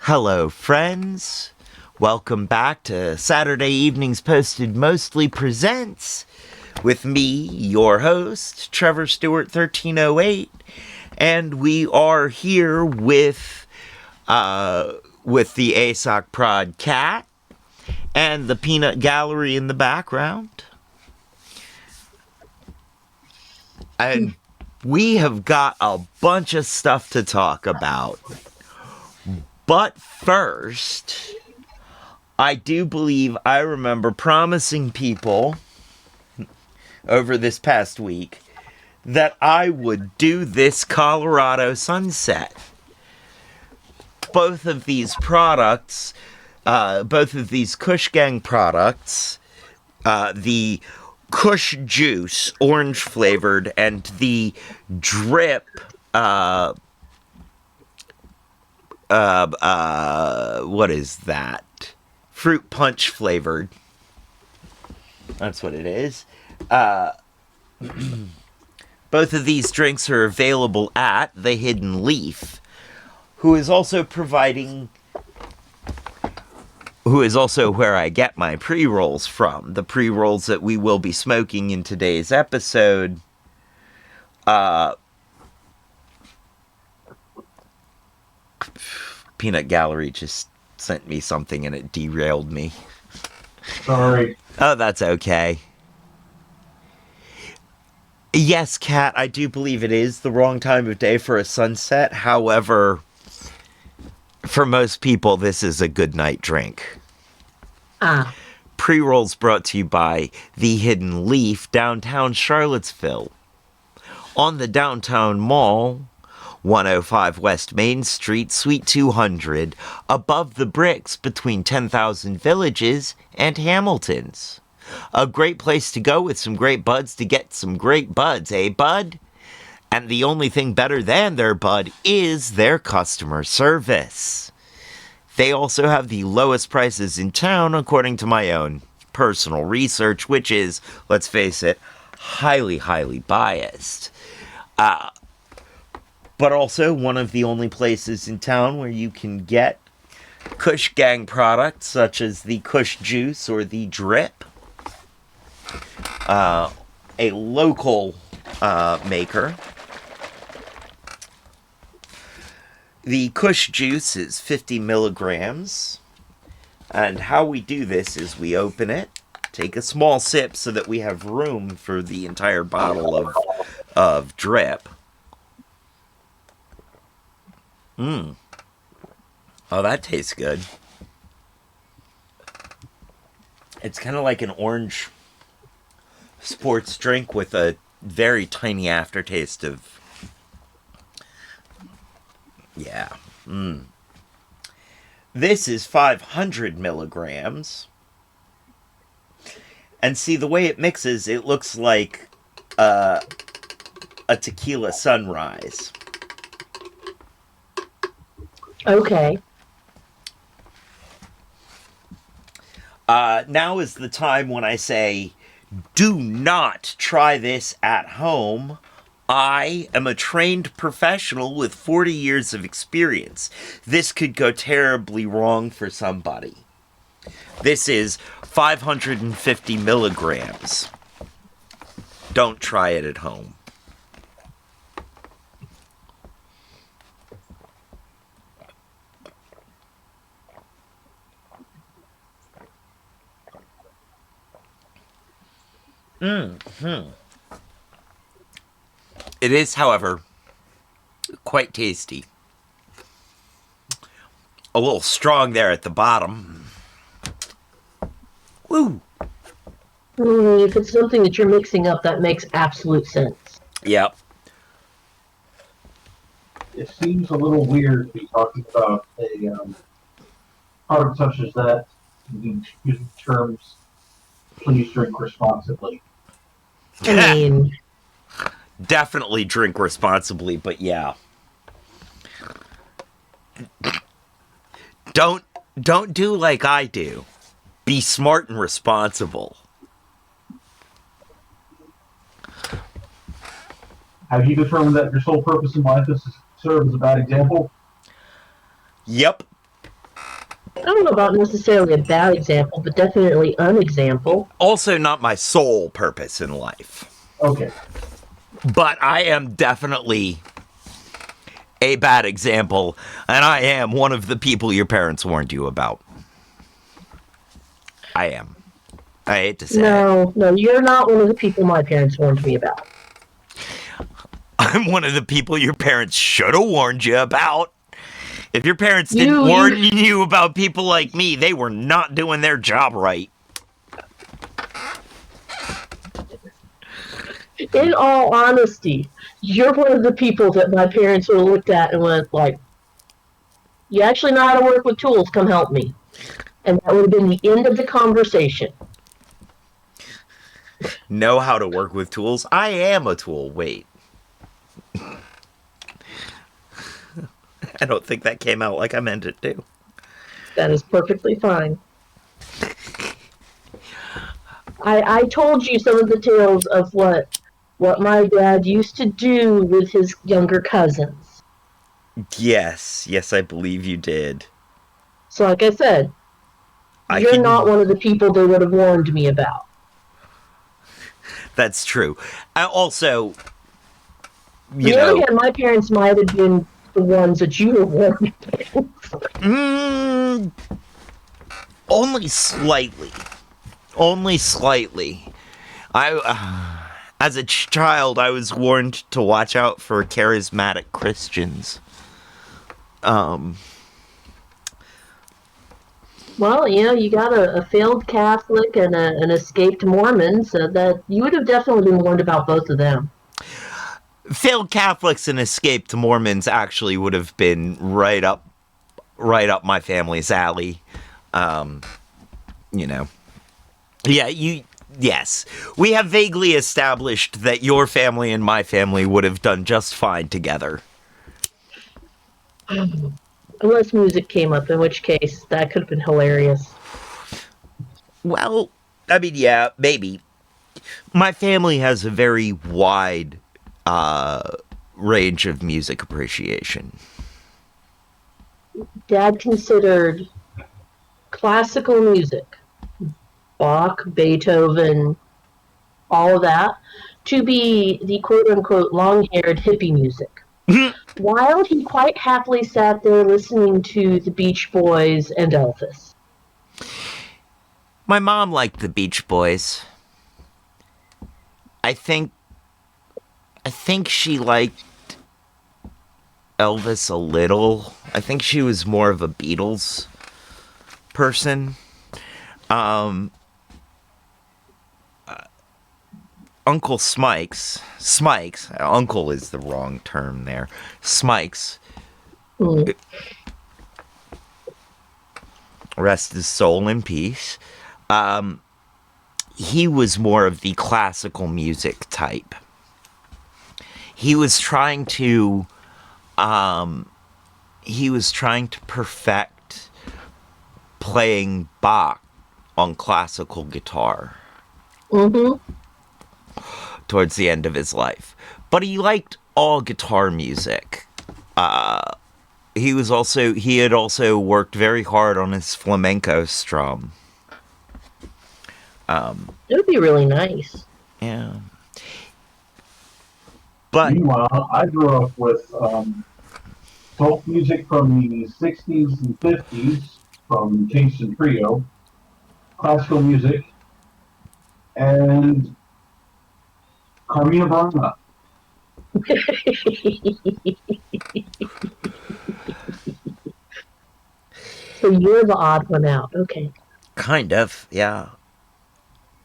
Hello, friends. Welcome back to Saturday Evenings Posted Mostly Presents with me, your host, Trevor Stewart 1308, and we are here with the ASOC Prod Cat and the Peanut Gallery in the background. And we have got a bunch of stuff to talk about. But first, I do believe I remember promising people over this past week that I would do this Colorado sunset. Both of these products, both of these Kush Gang products, the Kush Juice, orange flavored, and the Drip, what is that? Fruit punch flavored. That's what it is. Both of these drinks are available at The Hidden Leaf, who is also where I get my pre-rolls from. The pre-rolls that we will be smoking in today's episode. Peanut Gallery just sent me something and it derailed me. Sorry. Oh, that's okay. Yes, Kat, I do believe it is the wrong time of day for a sunset. However, for most people, this is a good night drink. Pre-rolls brought to you by The Hidden Leaf, downtown Charlottesville. On the downtown mall, 105 West Main Street, Suite 200, above the bricks between 10,000 Villages and Hamilton's. A great place to go with some great buds to get some great buds, eh, bud? And the only thing better than their bud is their customer service. They also have the lowest prices in town, according to my own personal research, which is, let's face it, highly, highly biased. But also one of the only places in town where you can get Kush Gang products such as the Kush Juice or the Drip. A local maker. The Kush Juice is 50 milligrams. And how we do this is we open it, take a small sip so that we have room for the entire bottle of Drip. Oh, that tastes good. It's kind of like an orange sports drink with a very tiny aftertaste of... Yeah. This is 500 milligrams. And see, the way it mixes, it looks like a tequila sunrise. Okay. Now is the time when I say, do not try this at home. I am a trained professional with 40 years of experience. This could go terribly wrong for somebody. This is 550 milligrams. Don't try it at home. It is, however, quite tasty. A little strong there at the bottom. Woo! If it's something that you're mixing up, that makes absolute sense. Yep. It seems a little weird to be talking about a product such as that, using terms, please drink responsibly. I mean, Definitely drink responsibly, but yeah. Don't do like I do. Be smart and responsible. Have you determined that your sole purpose in life is to serve as a bad example? Yep. don't know about necessarily a bad example, but definitely an example. Also, not my sole purpose in life. Okay. But I am definitely a bad example, and I am one of the people your parents warned you about. I am. I hate to say it. No, you're not one of the people my parents warned me about. I'm one of the people your parents should have warned you about. If your parents didn't warn you about people like me, they were not doing their job right. In all honesty, you're one of the people that my parents would have looked at and went like, you actually know how to work with tools, come help me. And that would have been the end of the conversation. Know how to work with tools? I am a tool. Wait. I don't think that came out like I meant it to. That is perfectly fine. I told you some of the tales of what my dad used to do with his younger cousins. Yes, I believe you did. So like I said, you're not one of the people they would have warned me about. That's true. I also, Again, my parents might have been the ones that you were warned. Only slightly. Only slightly. As a child, I was warned to watch out for charismatic Christians. Well, you got a failed Catholic and an escaped Mormon, so that you would have definitely been warned about both of them. Failed Catholics and escaped Mormons actually would have been right up my family's alley. Yes. We have vaguely established that your family and my family would have done just fine together. Unless music came up, in which case that could have been hilarious. Well, I mean, yeah, maybe. My family has a very wide range of music appreciation. Dad considered classical music, Bach, Beethoven, all of that, to be the quote-unquote long-haired hippie music. While he quite happily sat there listening to the Beach Boys and Elvis. My mom liked the Beach Boys. I think she liked Elvis a little. I think she was more of a Beatles person. Uncle Smikes, Uncle is the wrong term there. Smikes. Rest his soul in peace. He was more of the classical music type. He was trying to perfect playing Bach on classical guitar. Towards the end of his life. But he liked all guitar music. He had also worked very hard on his flamenco strum. It would be really nice. Yeah. But meanwhile, I grew up with folk music from the 60s and 50s from Kingston Trio, classical music, and Carmina Burana. So you're the odd one out. Okay. kind of, yeah.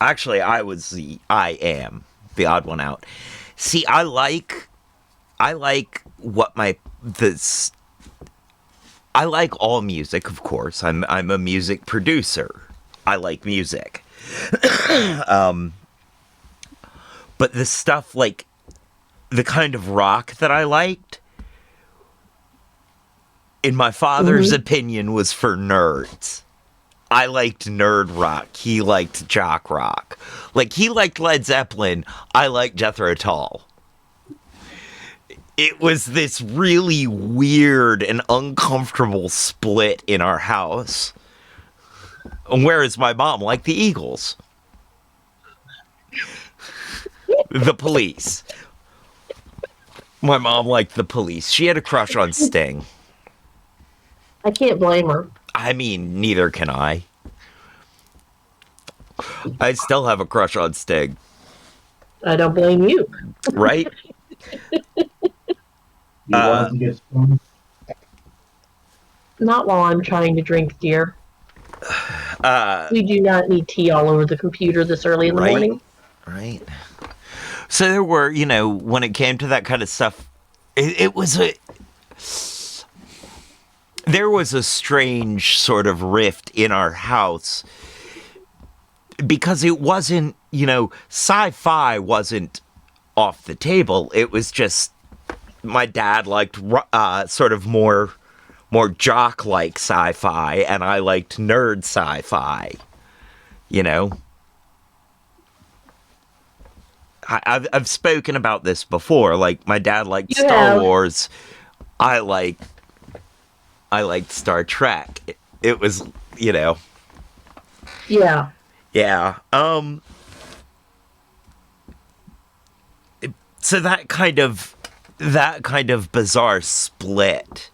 Actually, I am the odd one out. See, I like all music, of course. I'm a music producer. I like music. But the stuff like the kind of rock that I liked, in my father's opinion, was for nerds. I liked nerd rock. He liked jock rock. Like, he liked Led Zeppelin. I liked Jethro Tull. It was this really weird and uncomfortable split in our house Whereas my mom liked the Eagles. The Police. My mom liked the Police. She had a crush on Sting. I can't blame her. I mean, neither can I. I still have a crush on Sting. I don't blame you. Right? You wanted to get stoned? Not while I'm trying to drink, dear. We do not need tea all over the computer this early in the Right? morning. Right? So there were, when it came to that kind of stuff, it was there was a strange sort of rift in our house because it wasn't, sci-fi wasn't off the table. It was just my dad liked sort of more jock-like sci-fi, and I liked nerd sci-fi. I've spoken about this before. Like, my dad liked Star Wars. I liked Star Trek. It was, Yeah. Yeah. So that kind of bizarre split,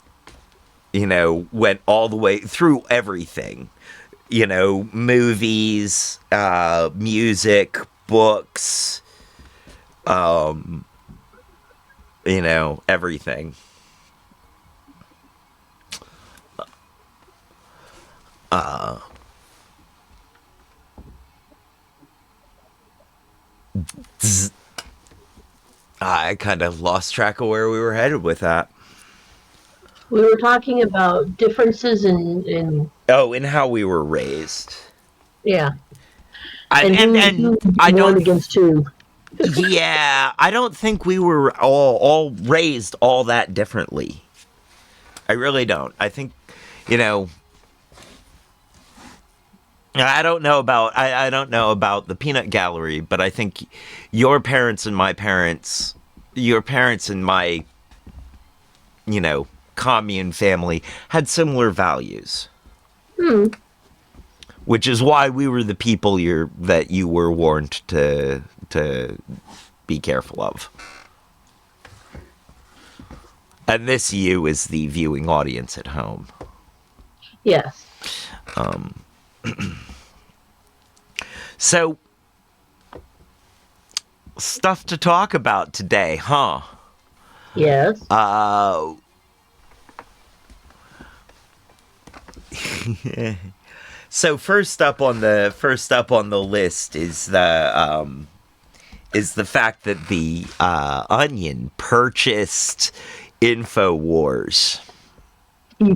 went all the way through everything. Movies, music, books, everything. I kind of lost track of where we were headed with that. We were talking about differences in in how we were raised. Yeah. And I don't against who. Yeah, I don't think we were all raised all that differently. I really don't. I think, I don't know about the peanut gallery, but I think your parents and my parents, commune family had similar values. Which is why we were the people that you were warned to be careful of. And this you is the viewing audience at home. Yes. So, stuff to talk about today, huh? Yes. So first up on the list is the fact that the Onion purchased InfoWars. I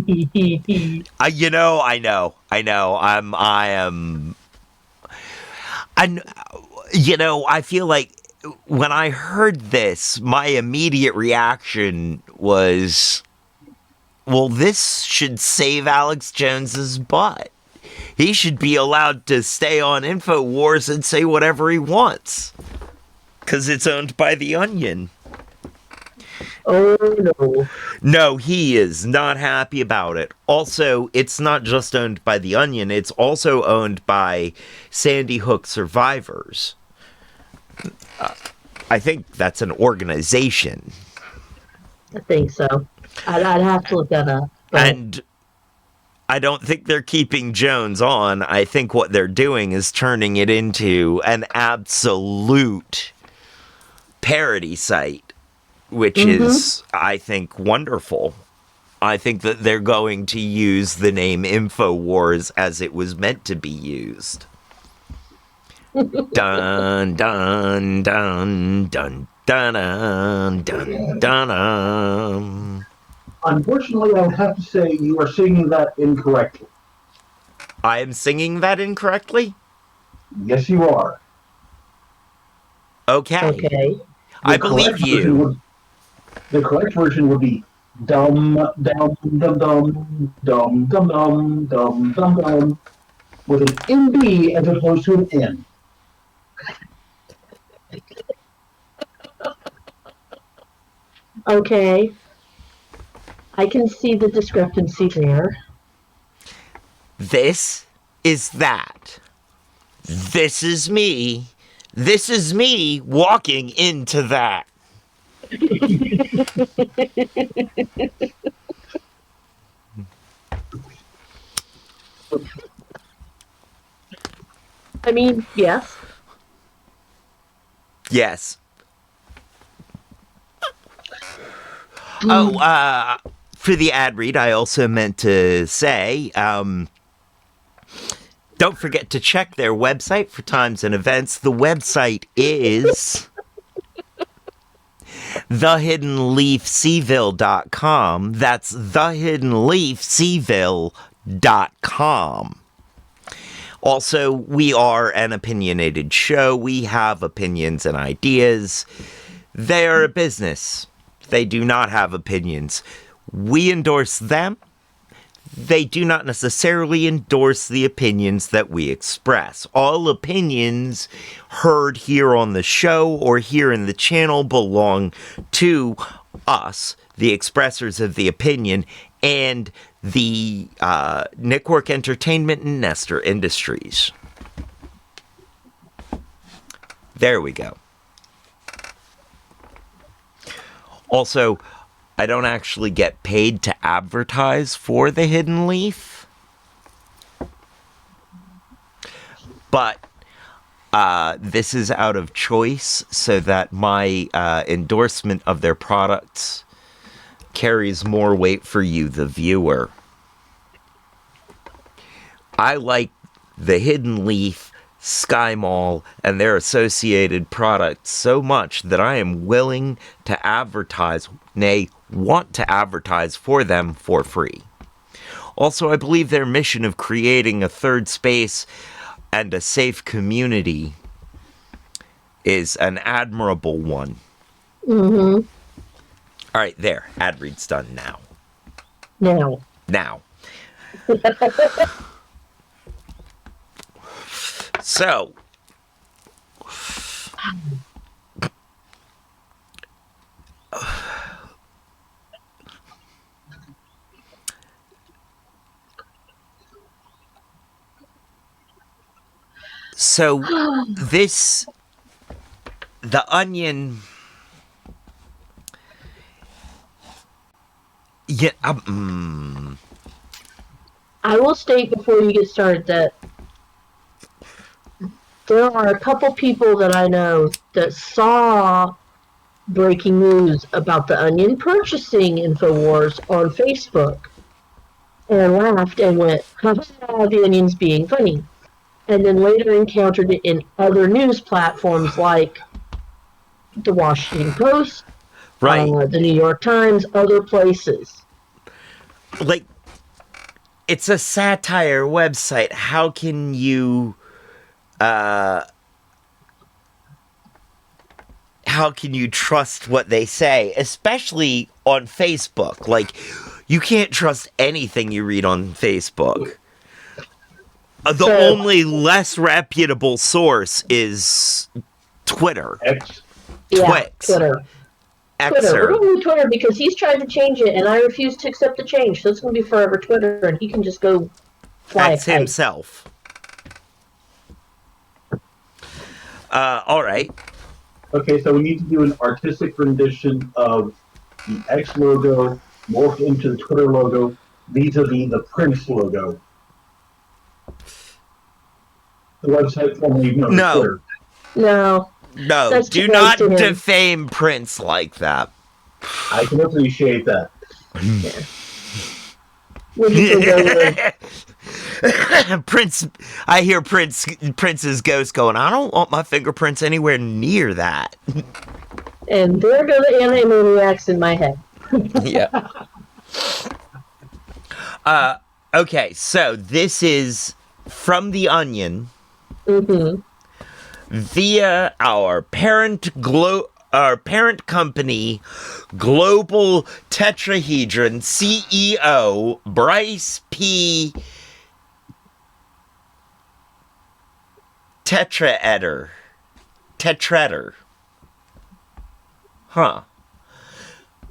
feel like when I heard this, my immediate reaction was, well, this should save Alex Jones's butt. He should be allowed to stay on InfoWars and say whatever he wants. Because it's owned by the Onion. Oh, no. No, he is not happy about it. Also, it's not just owned by the Onion, it's also owned by Sandy Hook survivors. I think that's an organization. I think so. I'd have to look that up. But... And I don't think they're keeping Jones on. I think what they're doing is turning it into an absolute parody site, which is, I think, wonderful. I think that they're going to use the name InfoWars as it was meant to be used. Dun, dun, dun, dun, dun, dun, dun, dun. Unfortunately, I would have to say you are singing that incorrectly. I am singing that incorrectly? Yes, you are. Okay. I believe you. The correct version would be dum dum dum dum dum dum dum dum dum dum with an NB as opposed to an N. Okay. I can see the discrepancy there. This is that this is me. This is me walking into that. I mean, yes. Yes. Oh, for the ad read, I also meant to say, don't forget to check their website for times and events. The website is thehiddenleafseville.com. That's thehiddenleafseville.com. Also, we are an opinionated show. We have opinions and ideas. They are a business. They do not have opinions. We endorse them. They do not necessarily endorse the opinions that we express. All opinions heard here on the show or here in the channel belong to us, the expressors of the opinion, and the Nickwork Entertainment and Nestor Industries. There we go. Also, I don't actually get paid to advertise for the Hidden Leaf. But this is out of choice so that my endorsement of their products carries more weight for you, the viewer. I like the Hidden Leaf, Sky Mall, and their associated products so much that I am willing to advertise, nay, want to advertise for them for free. Also, I believe their mission of creating a third space and a safe community is an admirable one. Mm-hmm. All right, there. Ad read's done now. Now. So, this, the Onion, yeah, I will state before you get started that there are a couple people that I know that saw breaking news about the Onion purchasing InfoWars on Facebook and laughed and went, haha, the Onion's being funny. And then later encountered it in other news platforms like the Washington Post, right. the New York Times, other places. Like, it's a satire website. How can you trust what they say, especially on Facebook? Like, you can't trust anything you read on Facebook. The only less reputable source is Twitter. X. Yeah, Twitter. We're going to Twitter because he's tried to change it, and I refuse to accept the change. So it's going to be forever Twitter, and he can just go fly X himself. All right. Okay, so we need to do an artistic rendition of the X logo morphed into the Twitter logo vis-a-vis the Prince logo. The website formerly known as Twitter. No, do not defame Prince like that. I can appreciate that. Prince, I hear Prince's ghost going, I don't want my fingerprints anywhere near that. And there go the Animaniacs in my head. Yeah. Okay, so this is from The Onion. Mm-hmm. Via our parent company, Global Tetrahedron CEO Bryce P. Tetraeder. Huh.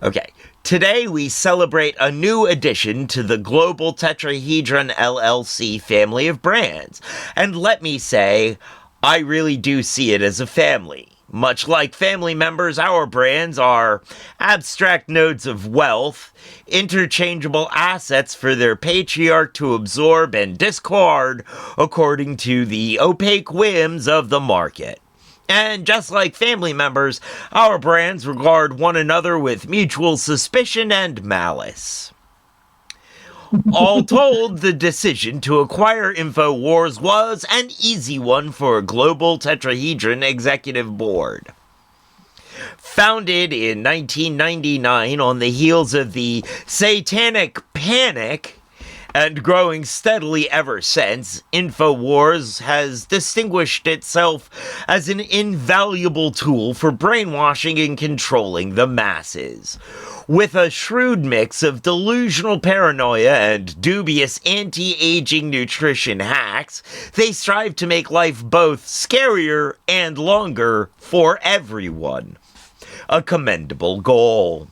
Okay. Today we celebrate a new addition to the Global Tetrahedron LLC family of brands. And let me say, I really do see it as a family. Much like family members, our brands are abstract nodes of wealth, interchangeable assets for their patriarch to absorb and discard according to the opaque whims of the market. And just like family members, our brands regard one another with mutual suspicion and malice. All told, the decision to acquire InfoWars was an easy one for Global Tetrahedron Executive Board. Founded in 1999 on the heels of the Satanic Panic, and growing steadily ever since, InfoWars has distinguished itself as an invaluable tool for brainwashing and controlling the masses. With a shrewd mix of delusional paranoia and dubious anti-aging nutrition hacks, they strive to make life both scarier and longer for everyone. A commendable goal.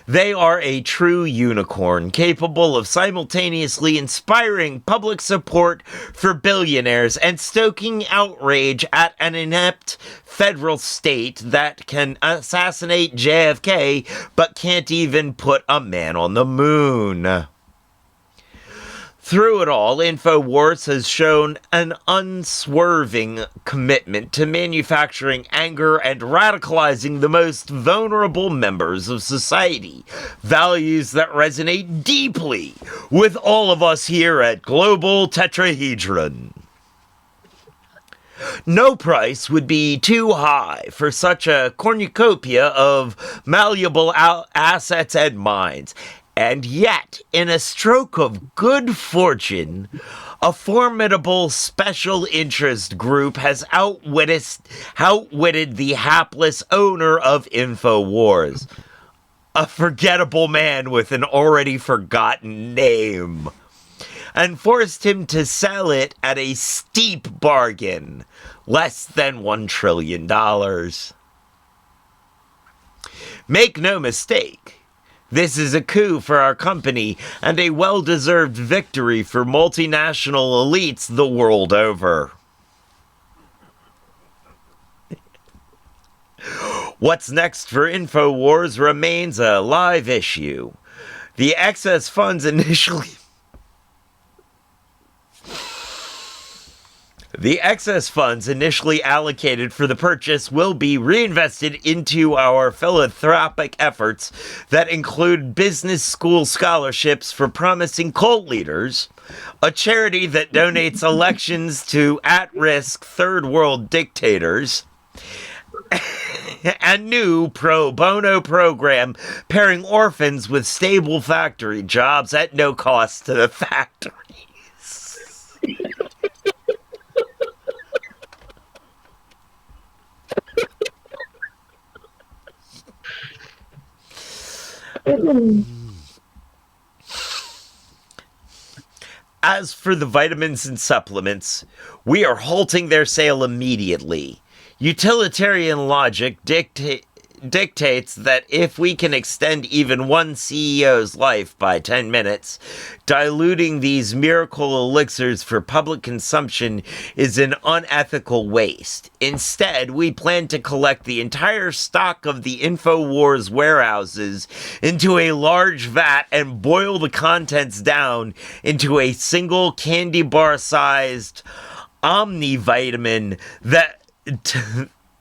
They are a true unicorn, capable of simultaneously inspiring public support for billionaires and stoking outrage at an inept federal state that can assassinate JFK but can't even put a man on the moon. Through it all, InfoWars has shown an unswerving commitment to manufacturing anger and radicalizing the most vulnerable members of society, values that resonate deeply with all of us here at Global Tetrahedron. No price would be too high for such a cornucopia of malleable assets and minds. And yet, in a stroke of good fortune, a formidable special interest group has outwitted the hapless owner of InfoWars. A forgettable man with an already forgotten name. And forced him to sell it at a steep bargain, less than $1 trillion. Make no mistake. This is a coup for our company and a well-deserved victory for multinational elites the world over. What's next for InfoWars remains a live issue. The excess funds initially allocated for the purchase will be reinvested into our philanthropic efforts that include business school scholarships for promising cult leaders, a charity that donates elections to at-risk third world dictators, a new pro bono program pairing orphans with stable factory jobs at no cost to the factories. As for the vitamins and supplements, we are halting their sale immediately. Utilitarian logic dictates that if we can extend even one CEO's life by 10 minutes, diluting these miracle elixirs for public consumption is an unethical waste. Instead, we plan to collect the entire stock of the InfoWars warehouses into a large vat and boil the contents down into a single candy bar-sized omnivitamin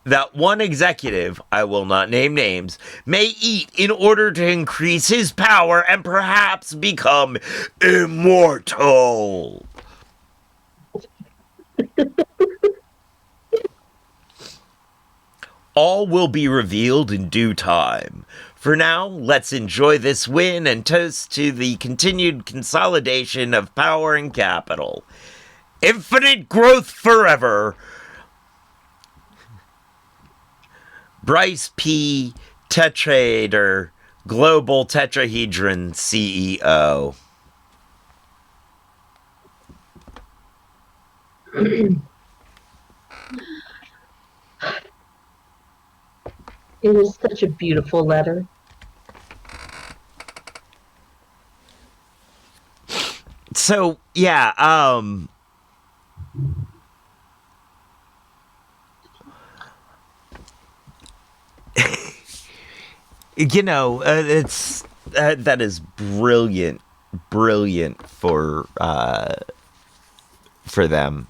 that one executive, I will not name names, may eat in order to increase his power and perhaps become immortal. All will be revealed in due time. For now, let's enjoy this win and toast to the continued consolidation of power and capital. Infinite growth forever. Bryce P. Tetrader, Global Tetrahedron CEO. It is such a beautiful letter. So, yeah, it's that is brilliant, brilliant for them.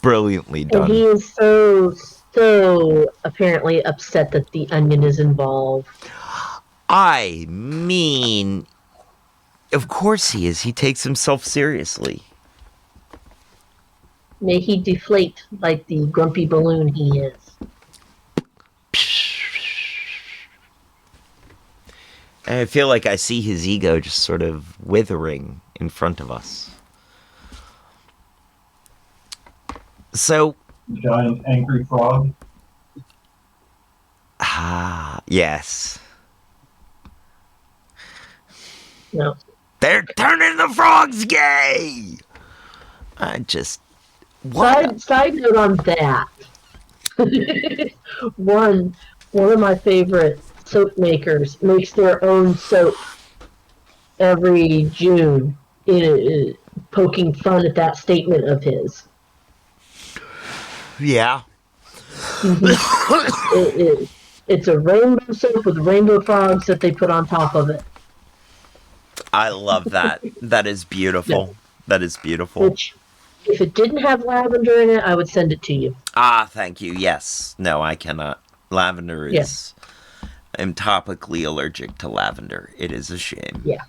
Brilliantly And he done. is so apparently upset that the Onion is involved. I mean, of course he is. He takes himself seriously. May he deflate like the grumpy balloon he is. And I feel like I see his ego just sort of withering in front of us. So, Giant angry frog. yes. No. They're turning the frogs gay! What? Side note on that. one of my favorite soap makers makes their own soap every June, poking fun at that statement of his. Yeah. It's a rainbow soap with rainbow frogs that they put on top of it. I love that. That is beautiful. Yeah. That is beautiful. Which, if it didn't have lavender in it, I would send it to you. Thank you. Yes. No, I cannot. Lavender is... Yeah. I'm topically allergic to lavender. It is a shame. Yeah.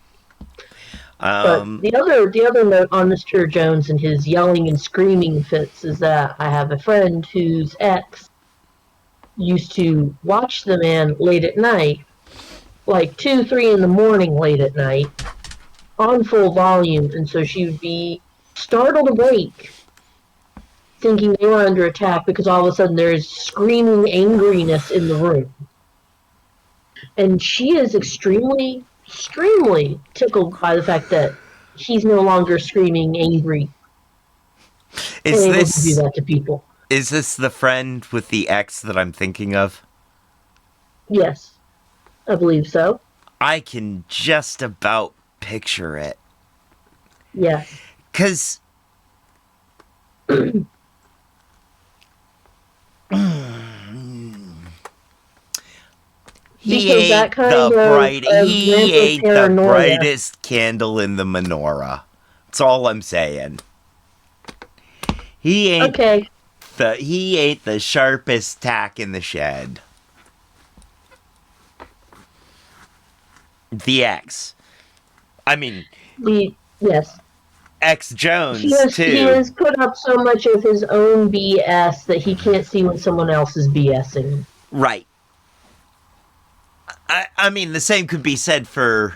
But the other note on Mr. Jones and his yelling and screaming fits is that I have a friend whose ex used to watch the man late at night, like 2, 3 in the morning late at night, on full volume, and so she would be startled awake, thinking they were under attack because all of a sudden there is screaming angriness in the room. And she is extremely tickled by the fact that he's no longer screaming angry. Is able this to do that to people? Is this the friend with the ex that I'm thinking of? Yes, I believe so. I can just about picture it. Yes. 'Cause he ain't the brightest candle in the menorah. That's all I'm saying. He ain't the sharpest tack in the shed. The ex. I mean, yes. Ex Jones too. He has put up so much of his own BS that he can't see when someone else is BSing. Right. I mean, the same could be said for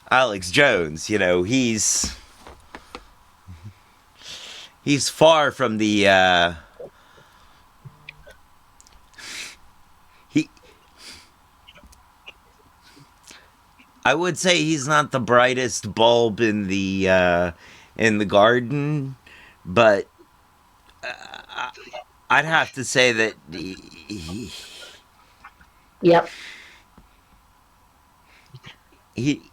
Alex Jones. You know, he's far from the I would say he's not the brightest bulb in the garden, but I'd have to say that Yep. He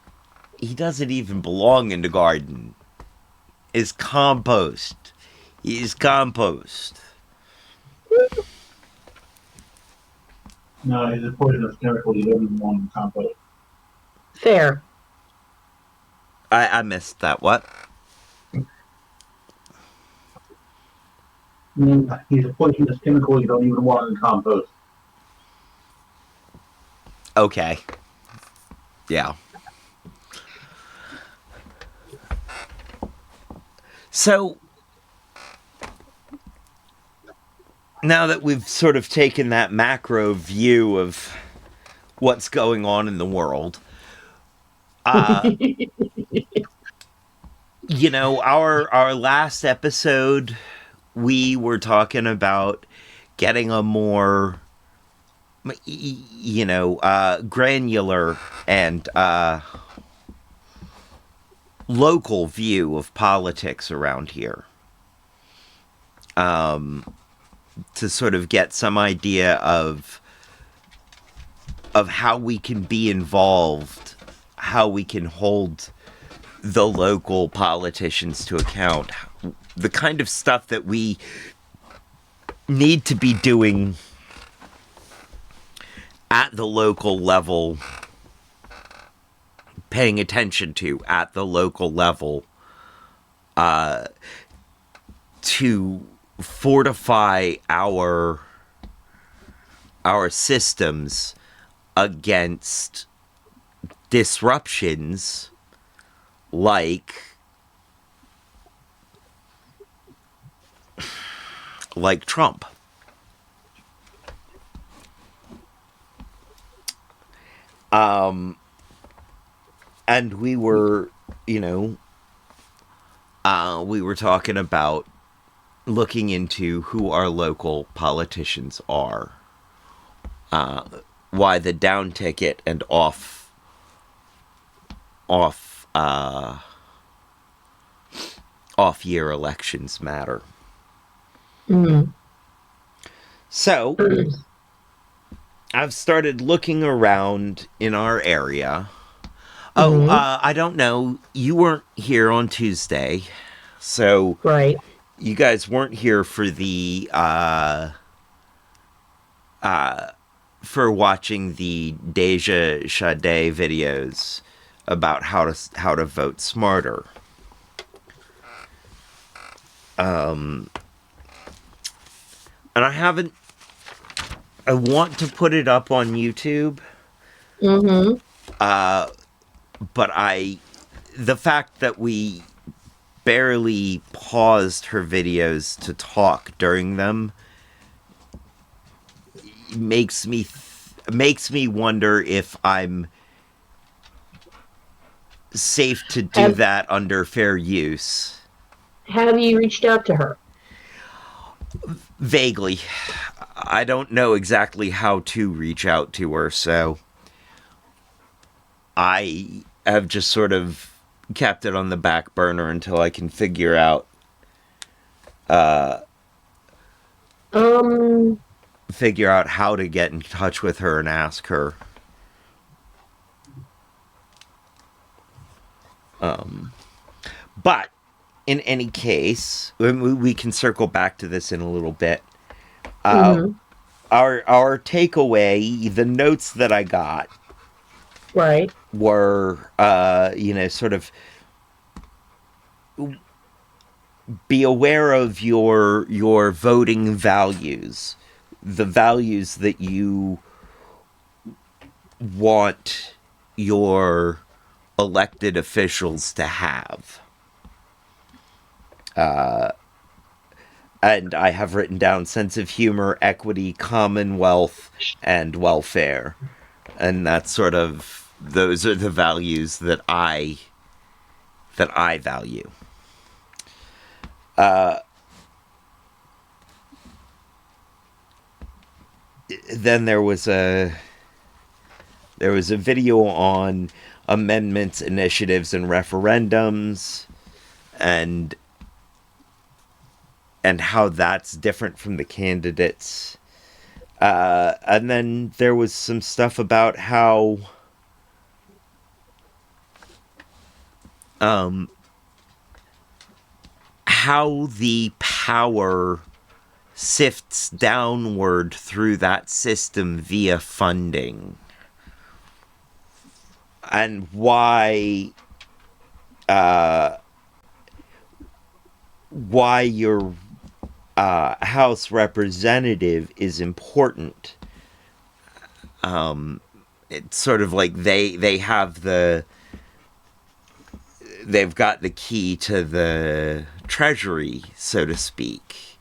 doesn't even belong in the garden. It's compost. He's compost. No, he's a poisonous chemical. You don't even want in compost. Fair. I missed that. What? He's a poisonous chemical. You don't even want in compost. Okay. Yeah. So, now that we've sort of taken that macro view of what's going on in the world, you know, our last episode, we were talking about getting a more, you know, granular and local view of politics around here. To sort of get some idea of how we can be involved, how we can hold the local politicians to account. The kind of stuff that we need to be doing at the local level, paying attention to at the local level, to fortify our systems against disruptions like Trump. And we were, we were talking about looking into who our local politicians are, why the down ticket and off year elections matter. Mm. So I've started looking around in our area. Oh, I don't know. You weren't here on Tuesday, so Right. you guys weren't here for the for watching the Deja Sade videos about how to vote smarter. And I want to put it up on YouTube. Mm-hmm. But the fact that we barely paused her videos to talk during them makes me wonder if I'm safe to do that under fair use. Have you reached out to her? Vaguely. I don't know exactly how to reach out to her, so I have just sort of kept it on the back burner until I can figure out how to get in touch with her and ask her. But in any case, we can circle back to this in a little bit. Our takeaway, the notes that I got, right, were sort of be aware of your voting values, the values that you want your elected officials to have. And I have written down sense of humor, equity, commonwealth, and welfare. And that's sort of, those are the values that I value. Then there was a video on amendments, initiatives, and referendums, and how that's different from the candidates. And then there was some stuff about how the power sifts downward through that system via funding, and why your House representative is important. It's sort of like they've got the key to the treasury, so to speak,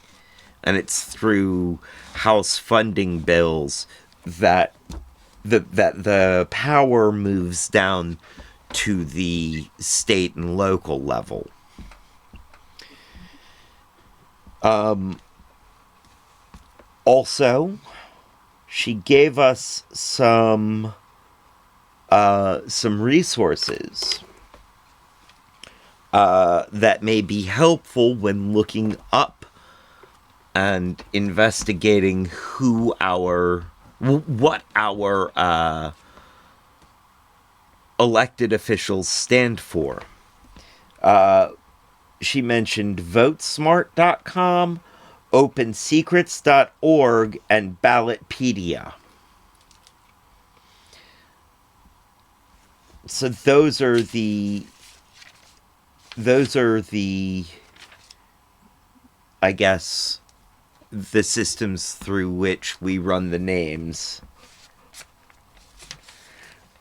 and it's through House funding bills that the power moves down to the state and local level. Also, she gave us some resources that may be helpful when looking up and investigating what our elected officials stand for. She mentioned votesmart.com, opensecrets.org, and Ballotpedia. So those are the I guess the systems through which we run the names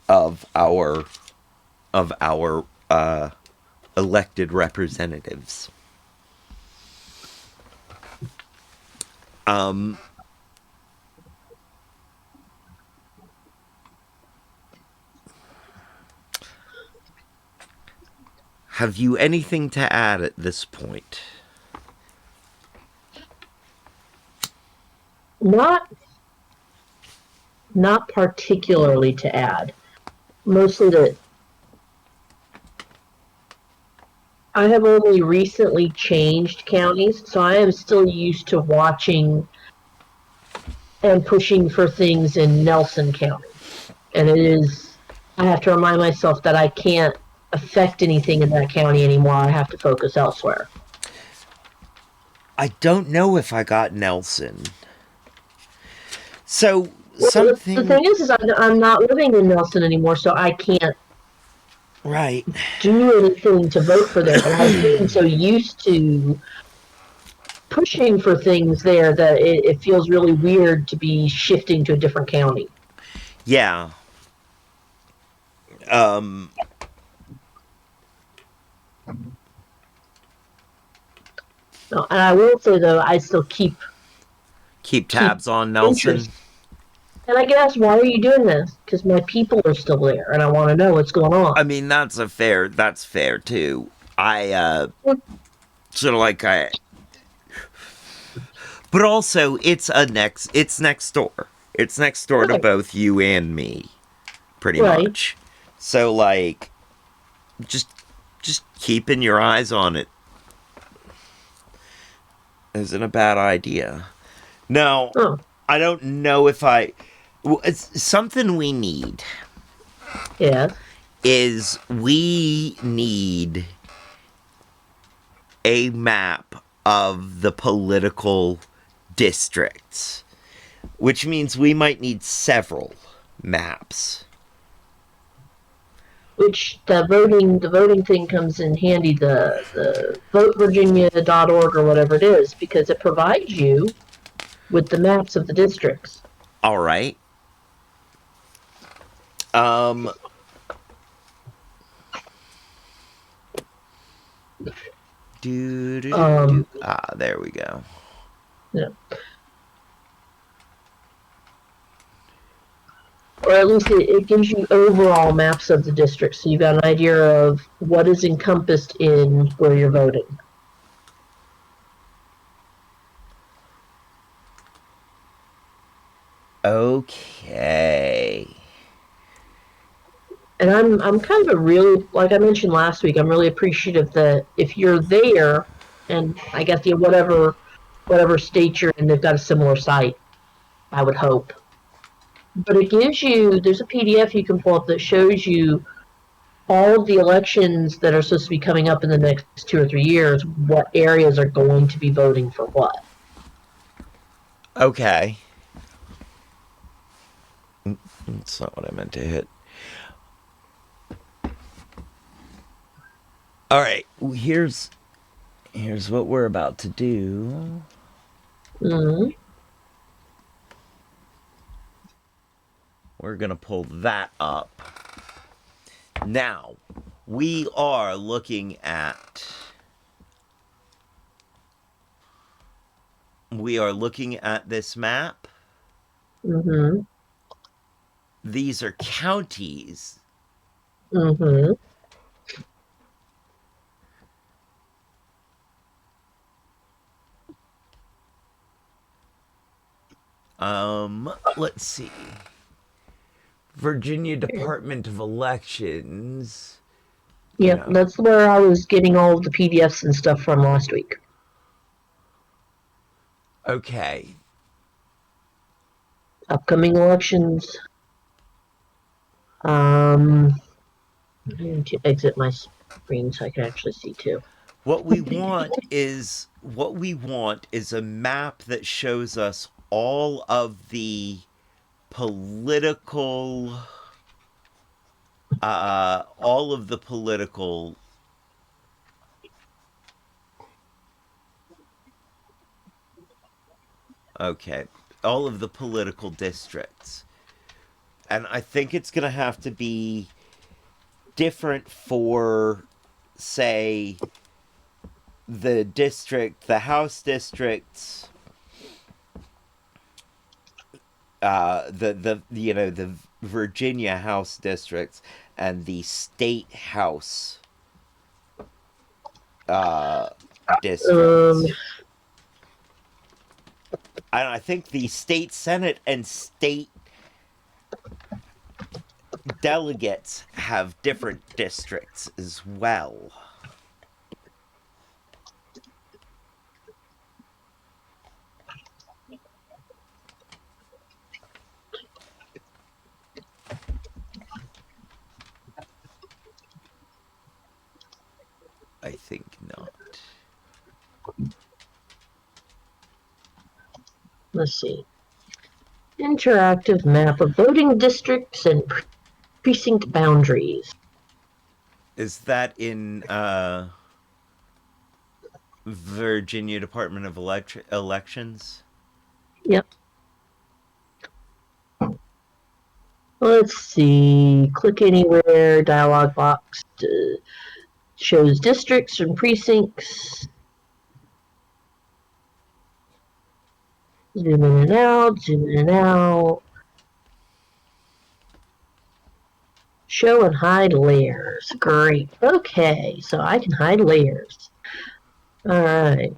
of our elected representatives. Have you anything to add at this point? Not particularly to add. Mostly that I have only recently changed counties, so I am still used to watching and pushing for things in Nelson County. And I have to remind myself that I can't affect anything in that county anymore. I have to focus elsewhere. I don't know if I got Nelson. So Well, something. the thing is I'm not living in Nelson anymore, so I can't Right. do anything to vote for there. But I've been so used to pushing for things there that it feels really weird to be shifting to a different county. Yeah. No, and I will say though, I still keep Tabs on Nelson. interest. And I get asked, why are you doing this? Because my people are still there, and I want to know what's going on. I mean, that's fair too. I sort of like but also it's next door. It's next door to both you and me, pretty much. So like, just keeping your eyes on it isn't a bad idea. Now, I don't know if it's something we need. Yeah. Is we need a map of the political districts, which means we might need several maps. Which the voting thing comes in handy, the votevirginia.org or whatever it is, because it provides you with the maps of the districts. All right. There we go. Yeah. Or at least it gives you overall maps of the district, so you've got an idea of what is encompassed in where you're voting. Okay. And I'm kind of a really, like I mentioned last week, I'm really appreciative that if you're there, and I guess whatever state you're in, they've got a similar site, I would hope. But it gives you, there's a PDF you can pull up that shows you all of the elections that are supposed to be coming up in the next 2 or 3 years, what areas are going to be voting for what. Okay. That's not what I meant to hit. All right, here's what we're about to do. Mm-hmm. We're gonna pull that up. Now, we are looking at this map. Mm-hmm. These are counties. Mm-hmm. Let's see. Virginia Department of Elections. Yep, that's where I was getting all of the PDFs and stuff from last week. Okay. Upcoming elections. I need to exit my screen so I can actually see too. What we want is a map that shows us all of the political all of the political okay, all of the political districts. And I think it's going to have to be different for, say, the House districts, the Virginia House districts, and the state House districts. And I think the state Senate and state delegates have different districts as well. I think not. Let's see. Interactive map of voting districts and precinct boundaries. Is that in Virginia Department of Elections? Yep. Let's see. Click anywhere. Dialog box shows districts and precincts. Zoom in and out. Zoom in and out. Show and hide layers. Great. Okay, so I can hide layers. All right.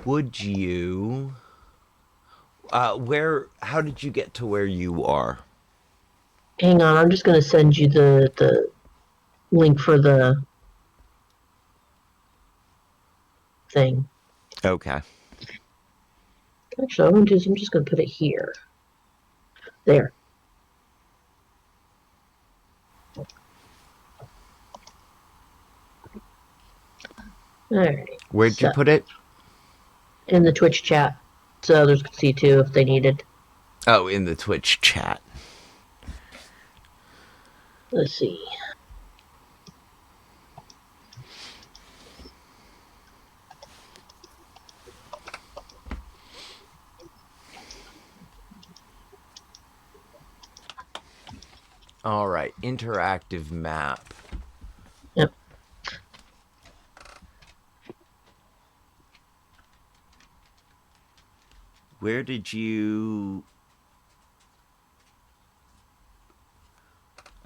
Would you how did you get to where you are? Hang on, I'm just going to send you the link for the thing. Okay. Actually, I'm just going to put it here. There. All right. Where'd you put it? In the Twitch chat, so others could see too if they needed. Oh, in the Twitch chat. Let's see. All right, interactive map. Yep. Where did you...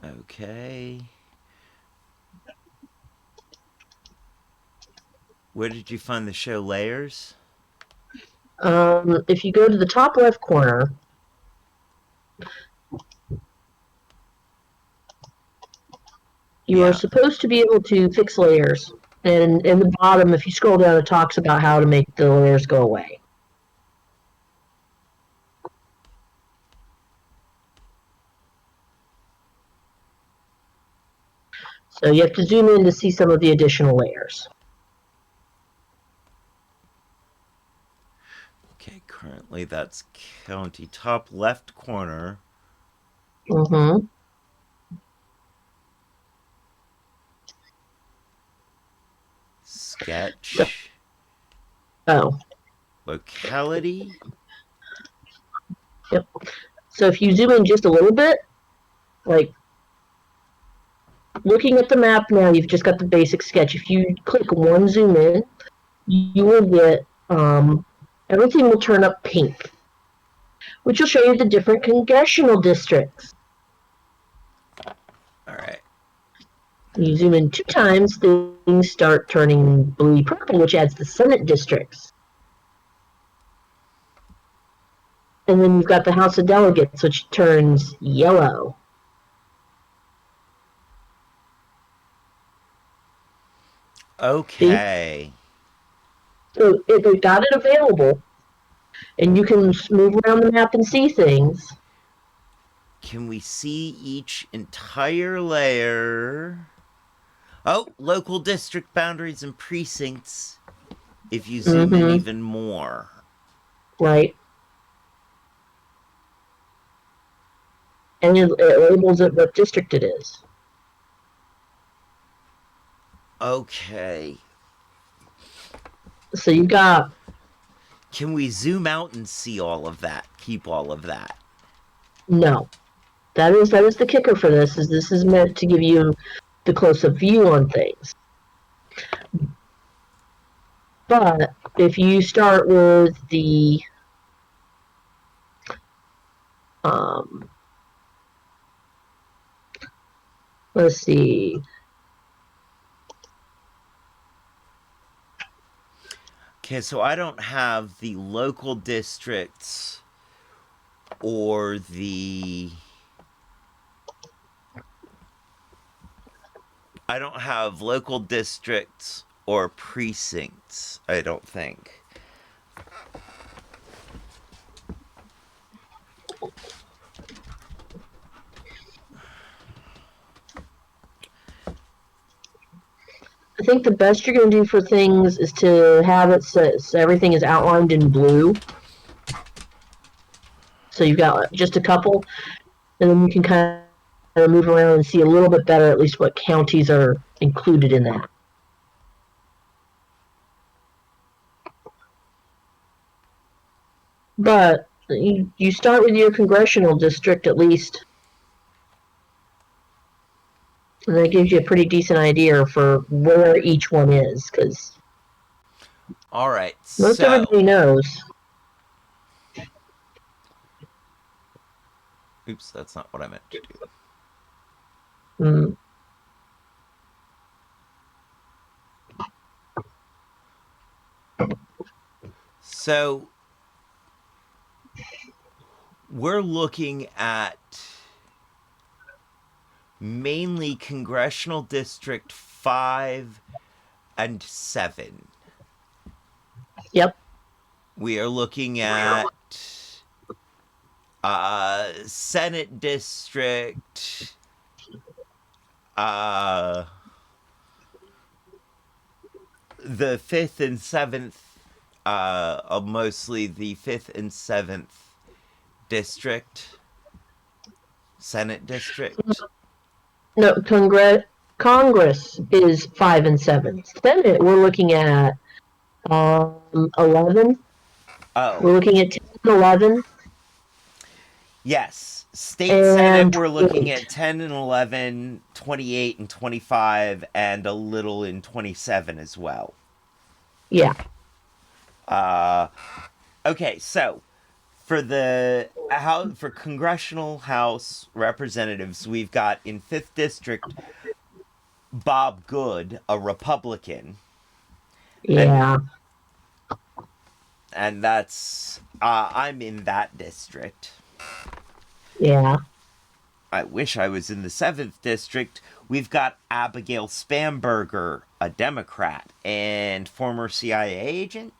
Okay. Where did you find the show layers? If you go to the top left corner, you are supposed to be able to fix layers. And in the bottom, if you scroll down, it talks about how to make the layers go away. So you have to zoom in to see some of the additional layers. Okay, currently that's county top left corner. Mm-hmm. Sketch. Oh. Locality. Yep. So if you zoom in just a little bit, like looking at the map now, you've just got the basic sketch. If you click one zoom in, you will get everything will turn up pink, which will show you the different congressional districts. All right. You zoom in 2 times, things start turning blue purple, which adds the Senate districts. And then you've got the House of Delegates, which turns yellow. Okay. See? So they've got it available. And you can move around the map and see things. Can we see each entire layer? Oh, local district boundaries and precincts. If you zoom in even more. Right. And it labels it what district it is. Okay. So you got. Can we zoom out and see all of that? Keep all of that? No. That is the kicker for this. This is meant to give you the close-up view on things. But if you start with the let's see. Okay, so I don't have the local districts or the... I don't have local districts or precincts, I don't think. I think the best you're going to do for things is to have it so everything is outlined in blue. So you've got just a couple, and then you can kind of move around and see a little bit better at least what counties are included in that. But you start with your congressional district at least, and that gives you a pretty decent idea for where each one is, because Alright, most everybody knows. Oops, that's not what I meant to do. So, we're looking at mainly Congressional District 5 and 7. Yep. We are looking at Senate District, the 5th and 7th, mostly the 5th and 7th district, Senate District. No, Congress is 5 and 7. Senate, we're looking at 11. Oh. We're looking at 10 and 11. Yes. State and Senate, we're looking 28. at 10 and 11, 28 and 25, and a little in 27 as well. Yeah. Okay, so for for Congressional House Representatives, we've got in 5th District Bob Good, a Republican. Yeah. And that's I'm in that district. Yeah. I wish I was in the 7th District. We've got Abigail Spamberger, a Democrat and former CIA agent.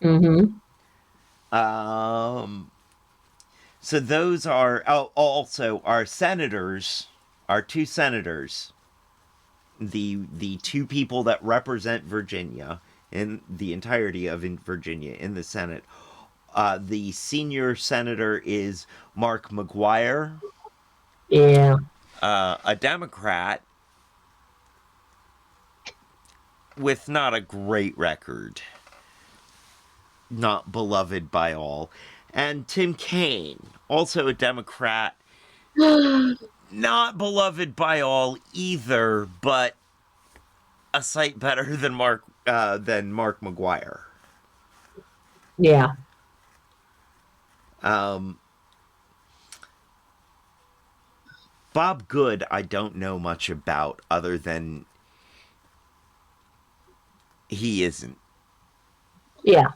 So those are also our senators, our 2 senators, the 2 people that represent Virginia in the entirety of Virginia in the Senate. The senior senator is Mark McGuire. Yeah. A Democrat with not a great record. Not beloved by all. And Tim Kaine, also a Democrat. Not beloved by all either, but a sight better than Mark McGuire. Yeah. Bob Good, I don't know much about other than he isn't. Yeah.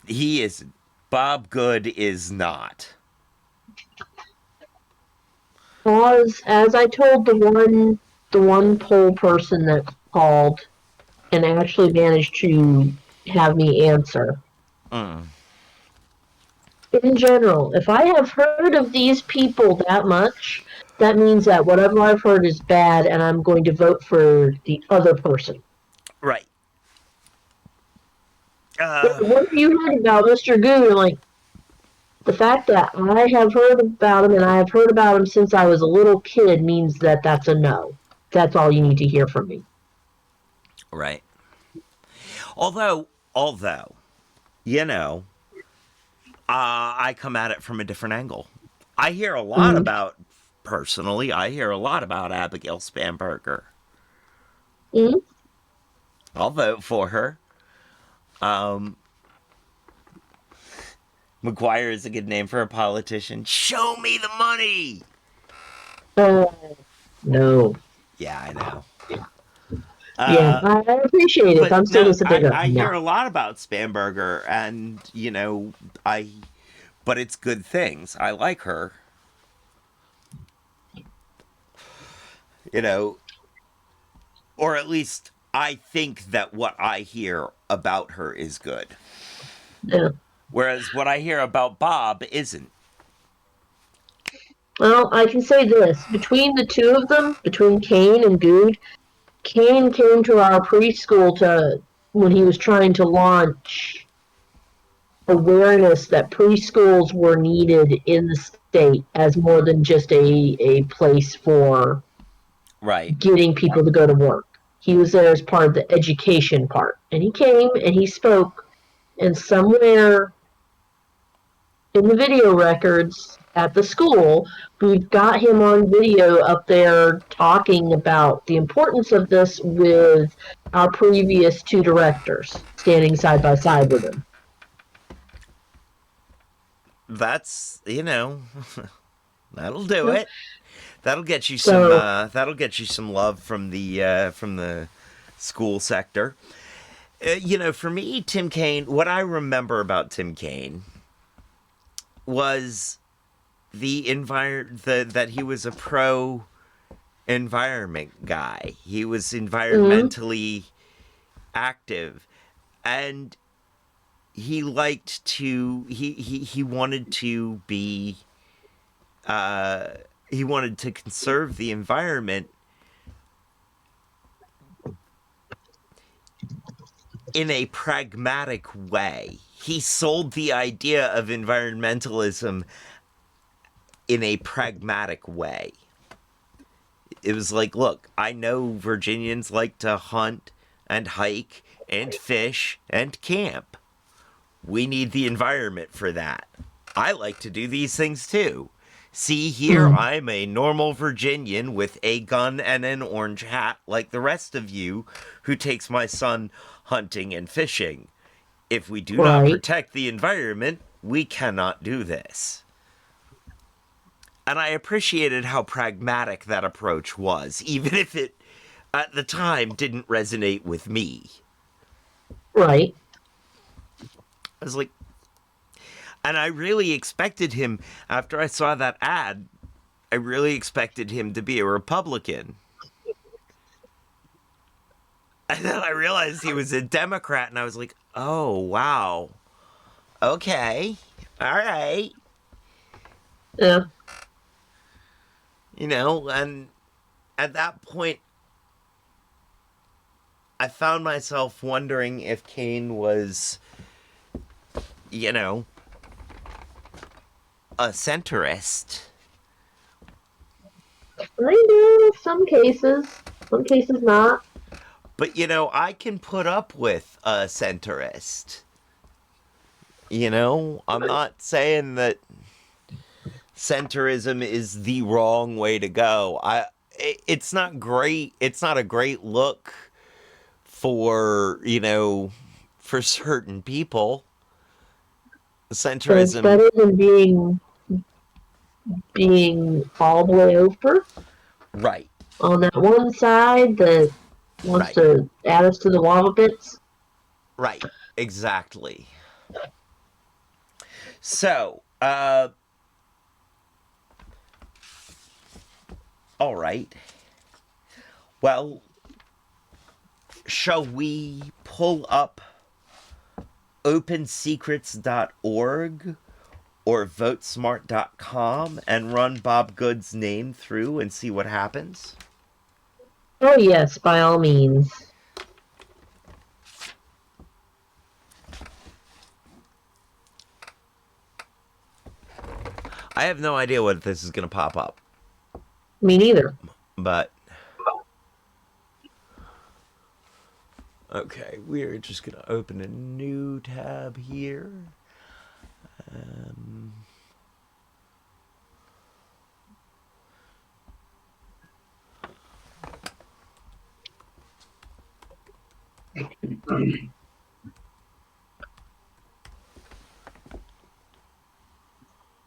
He isn't. Bob Good is not. As I told the one poll person that called and actually managed to have me answer. In general, if I have heard of these people that much, that means that whatever I've heard is bad, and I'm going to vote for the other person. Right. What have you heard about Mr. Goo? And like the fact that I have heard about him and I have heard about him since I was a little kid means that that's a no. That's all you need to hear from me. Right. Although, you know, I come at it from a different angle. I hear a lot Mm-hmm. about, personally, I hear a lot about Abigail Spamberger. Mm-hmm. I'll vote for her. McGuire is a good name for a politician. Show me the money! Uh, no. Yeah, I know. Yeah, I appreciate it. But I'm still no, gonna sit there and go, I no. hear a lot about Spamberger, and, but it's good things. I like her. You know, or at least I think that what I hear about her is good. Yeah. Whereas what I hear about Bob isn't. Well, I can say this. Between the two of them, between Kane and Good, Kane came to our preschool to when he was trying to launch awareness that preschools were needed in the state as more than just a place for Right. getting people to go to work. He was there as part of the education part. And he came and he spoke, and somewhere in the video records at the school, we've got him on video up there talking about the importance of this with our previous two directors standing side by side with him. That's, that'll do Yeah. it. That'll get you some So, love from the school sector. For me, Tim Kaine, what I remember about Tim Kaine was that he was a pro environment guy. He was mm, environmentally active, and he liked to he wanted to be he wanted to conserve the environment in a pragmatic way. He sold the idea of environmentalism in a pragmatic way. It was like, look, I know Virginians like to hunt and hike and fish and camp. We need the environment for that. I like to do these things too. See here, mm, I'm a normal Virginian with a gun and an orange hat like the rest of you who takes my son hunting and fishing. If we do not right. protect the environment, we cannot do this. And I appreciated how pragmatic that approach was, even if it, at the time, didn't resonate with me. Right. I was like, and I really expected him, after I saw that ad, I really expected him to be a Republican. And then I realized he was a Democrat, and I was like, oh, wow. Okay. All right. Yeah. And at that point, I found myself wondering if Kane was, a centrist. I do some cases not. But, I can put up with a centrist. I'm not saying that centrism is the wrong way to go. It's not great. It's not a great look for, for certain people. But it's Centrism, better than being all the way over right, on that one side that wants right, to add us to the lava pits. right, exactly. So, all right. Well, shall we pull up opensecrets.org, or votesmart.com and run Bob Good's name through and see what happens? Oh, yes, by all means. I have no idea what this is going to pop up, Me neither. but okay, we're just going to open a new tab here.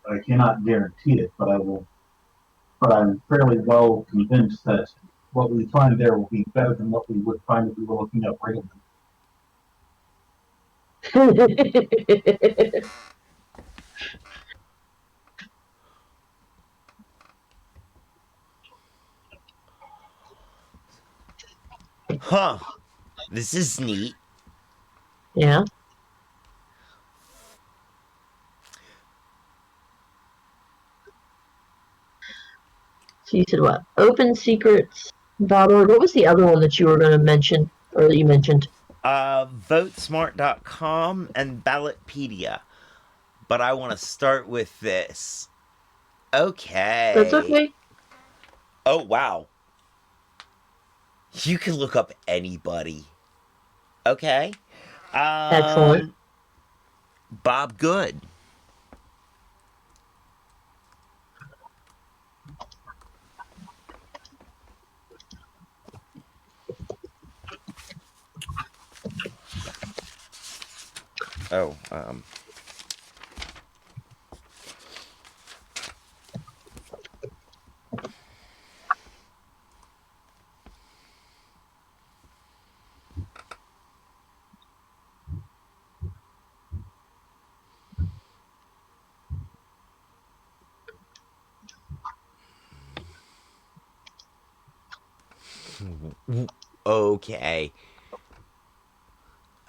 I cannot guarantee it, but I will. But I'm fairly well convinced that what we find there will be better than what we would find if we were looking up regularly. Huh. This is neat. Yeah. So you said what? OpenSecrets.org. What was the other one that you were going to mention, or that you mentioned? Votesmart.com and Ballotpedia. But I want to start with this. Okay. That's okay. Oh, wow. You can look up anybody. Okay. Excellent. Bob Good. Oh, okay.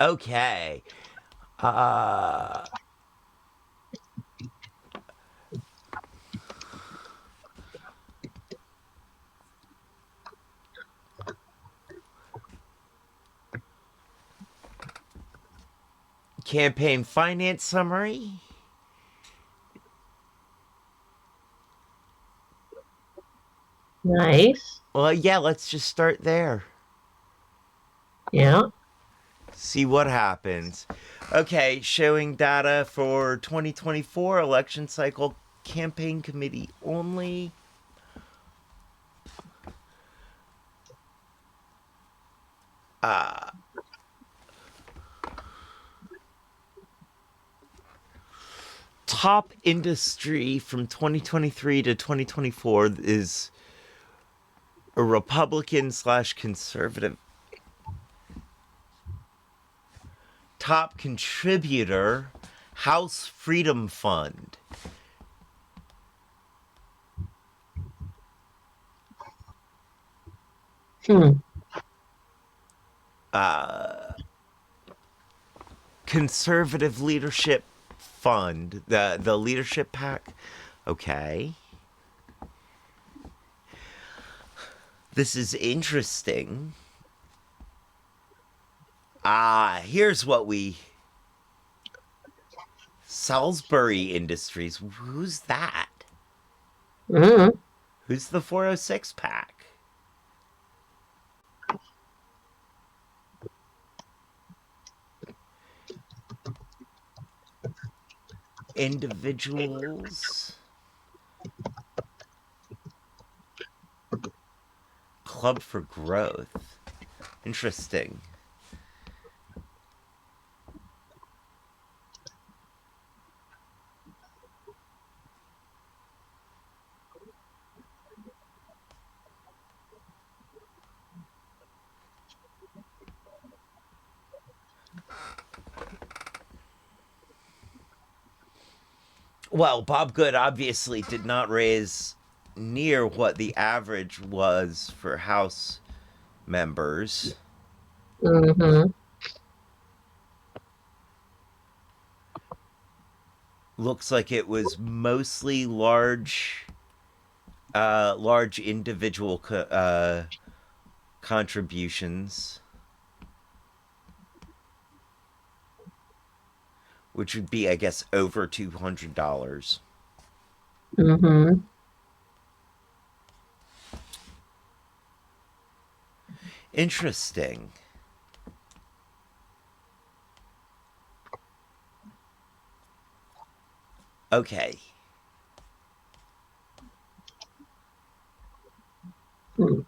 Okay. Campaign finance summary. Nice. Well, yeah, let's just start there. Yeah. See what happens. Okay, showing data for 2024 election cycle campaign committee only. Top industry from 2023 to 2024 is a Republican / conservative. Top contributor, House Freedom Fund. Hmm. Conservative Leadership Fund, the Leadership PAC. Okay. This is interesting. Here's what we... Salisbury Industries. Who's that? Mm-hmm. Who's the 406 PAC? Individuals. Club for Growth. Interesting. Well, Bob Good obviously did not raise near what the average was for House members. Mm-hmm. Looks like it was mostly large individual contributions, which would be, I guess, over $200. Mm-hmm. Interesting. Okay. Hmm.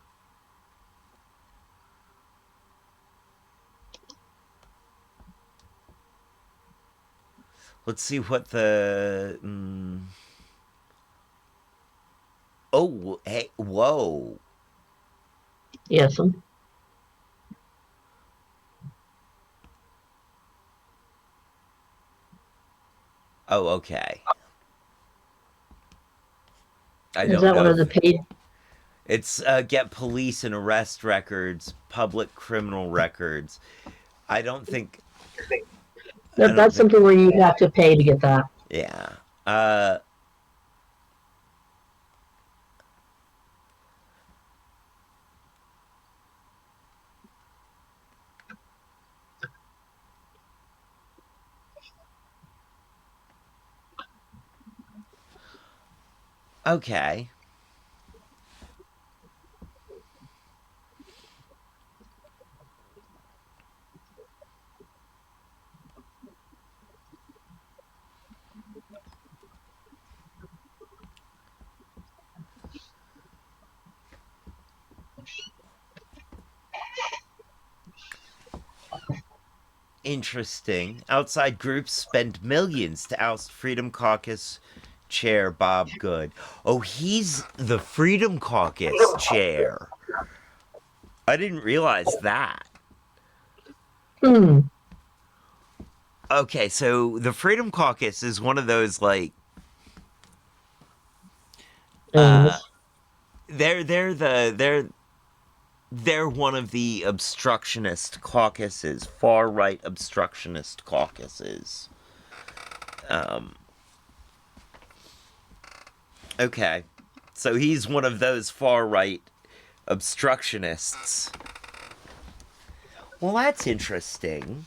Let's see what the. Oh, hey, whoa. Yes. Oh, okay. I Is don't that one know of the if paid? it's get police and arrest records, public criminal records. I don't think. I Nope, don't that's think. something where you have to pay to get that. Yeah. Okay. Interesting. Outside groups spend millions to oust Freedom Caucus chair Bob Good. Oh, he's the Freedom Caucus chair. I didn't realize that. Hmm. Okay, so the Freedom Caucus is one of those like uh Things. they're one of the obstructionist caucuses, far right obstructionist caucuses. Um okay. So he's one of those far right obstructionists. Well, that's interesting.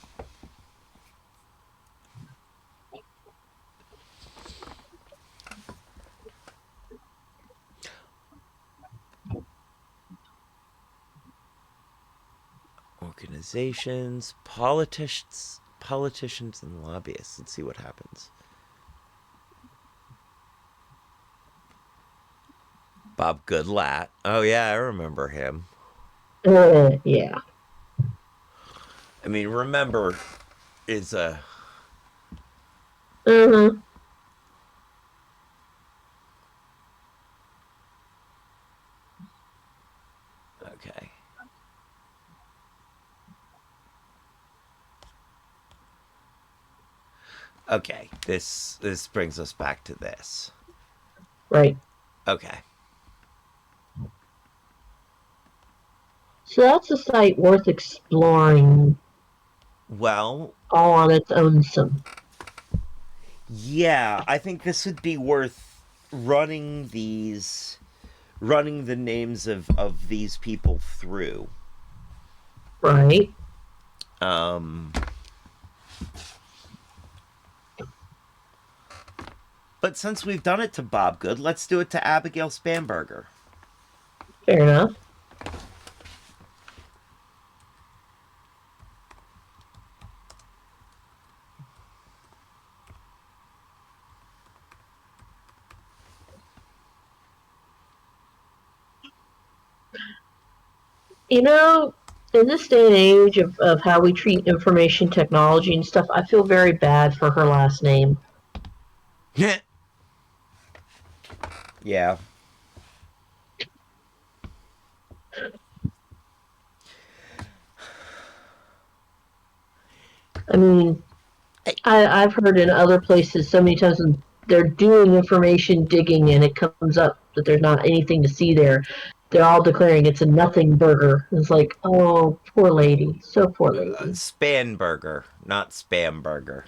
Organizations, politicians, and lobbyists. Let's see what happens. Bob Goodlatte. Oh yeah, I remember him. Yeah. I mean, remember is a Mm-hmm. okay. Okay, this brings us back to this. Right. Okay. So that's a site worth exploring Well, all on its own. Some. yeah, I think this would be worth running the names of these people through. Right. Um but since we've done it to Bob Good, let's do it to Abigail Spamberger. Fair enough. You know, in this day and age of how we treat information technology and stuff, I feel very bad for her last name. Yeah. I mean, I've heard in other places so many times when they're doing information digging and it comes up that there's not anything to see there. They're all declaring it's a nothing burger. It's like, oh, poor lady. So poor lady. Spanberger, not Spamberger.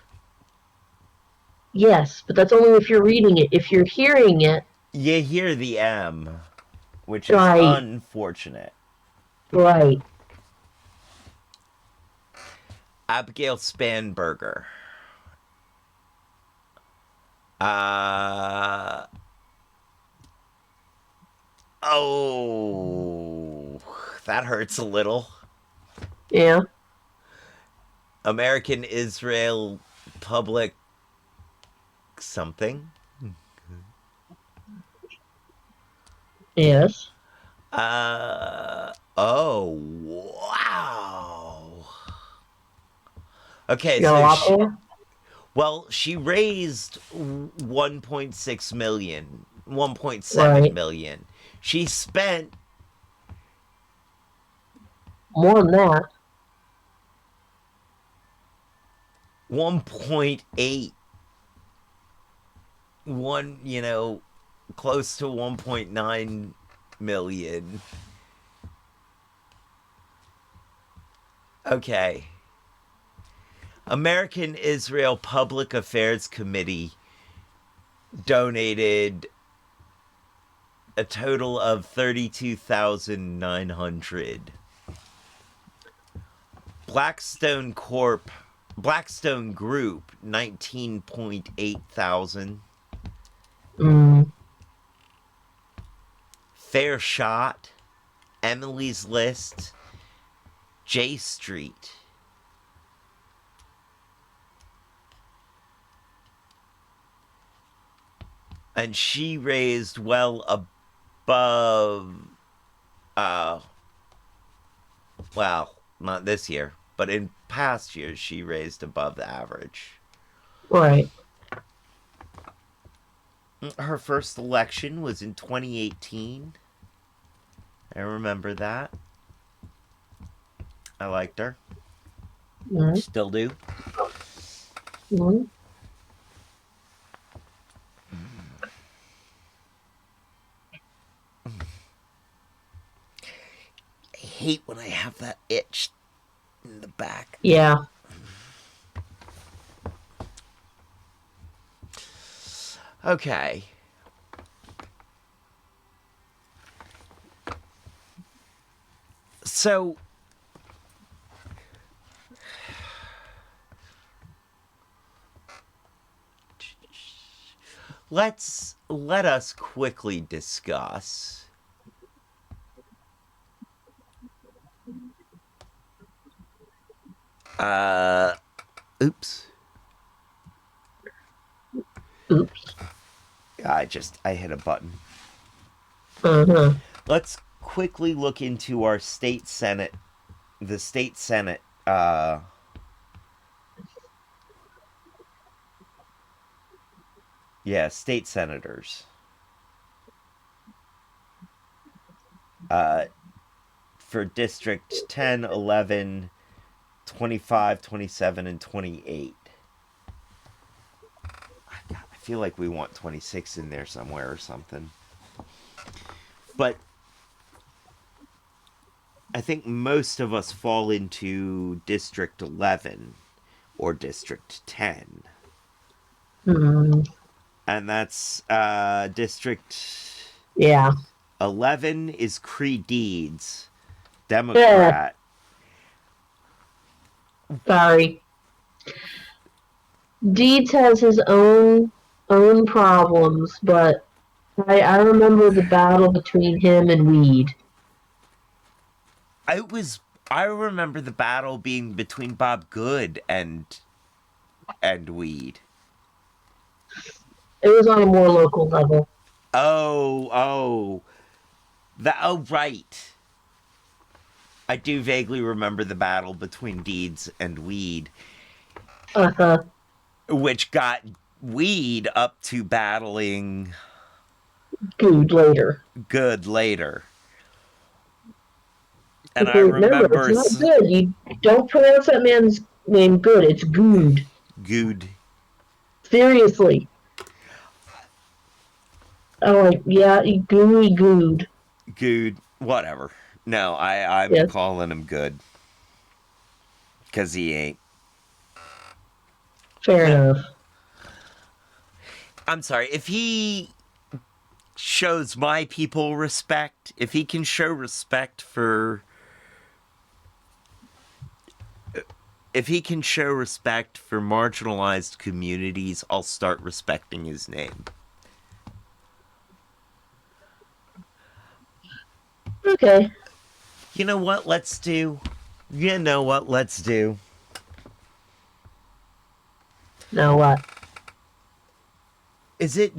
Yes, but that's only if you're reading it. If you're hearing it, You hear the M, which is right, unfortunate. right. Abigail Spanberger. Uh. Oh. That hurts a little. Yeah, American Israel Public something. yes. Oh, wow. Okay, You got a so lot there? she raised 1.6 million, 1.7 Right. million. She spent More than that. 1.8, close to 1.9 million. Okay. American Israel Public Affairs Committee donated a total of 32,900. Blackstone Group 19.8 thousand. Mm, Fair Shot, Emily's List, J Street. And she raised well above well, not this year, but in past years she raised above the average. right. Her first election was in 2018. I remember that. I liked her. Mm, Still do. mm. I hate when I have that itch in the back. Yeah. Okay. So let us quickly discuss oops. Oops. I hit a button. Uh-huh. Let's quickly look into our state senate, the state senate state senators. For District 10, 11, 25, 27, and 28. I feel like we want 26 in there somewhere or something. But I think most of us fall into District 11 or District 10. Mm, And that's District yeah. 11 is Cree Deeds, Yeah. Democrat. Sorry. Deeds has his own problems, but I remember the battle between him and Weed. I remember the battle being between Bob Good and Weed. It was on a more local level. Oh, right. I do vaguely remember the battle between Deeds and Weed, Uh-huh. which got Weed up to battling Good later. Good later. And I Remember, it's remember not good. You don't pronounce that man's name good. It's Good. Good. Seriously. I'm like, yeah, gooey good. Good. Whatever. No, I'm Yes, calling him Good. Because he ain't. fair enough. I'm sorry, if he shows my people respect, if he can show respect for. If he can show respect for marginalized communities, I'll start respecting his name. Okay. You know what? Let's do. You know what? Let's do. Now what? Is it?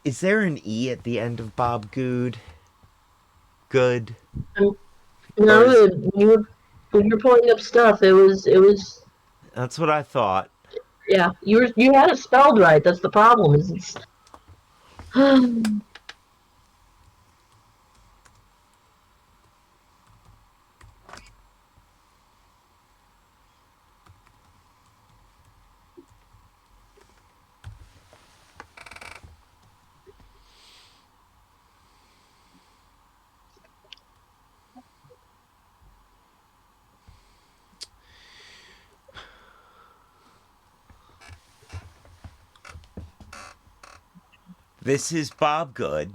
Is there an E at the end of Bob Good? Good. No, Or is, when you were pulling up stuff, it was that's what I thought. yeah, you had it spelled right. That's the problem. Is it's This is Bob Good.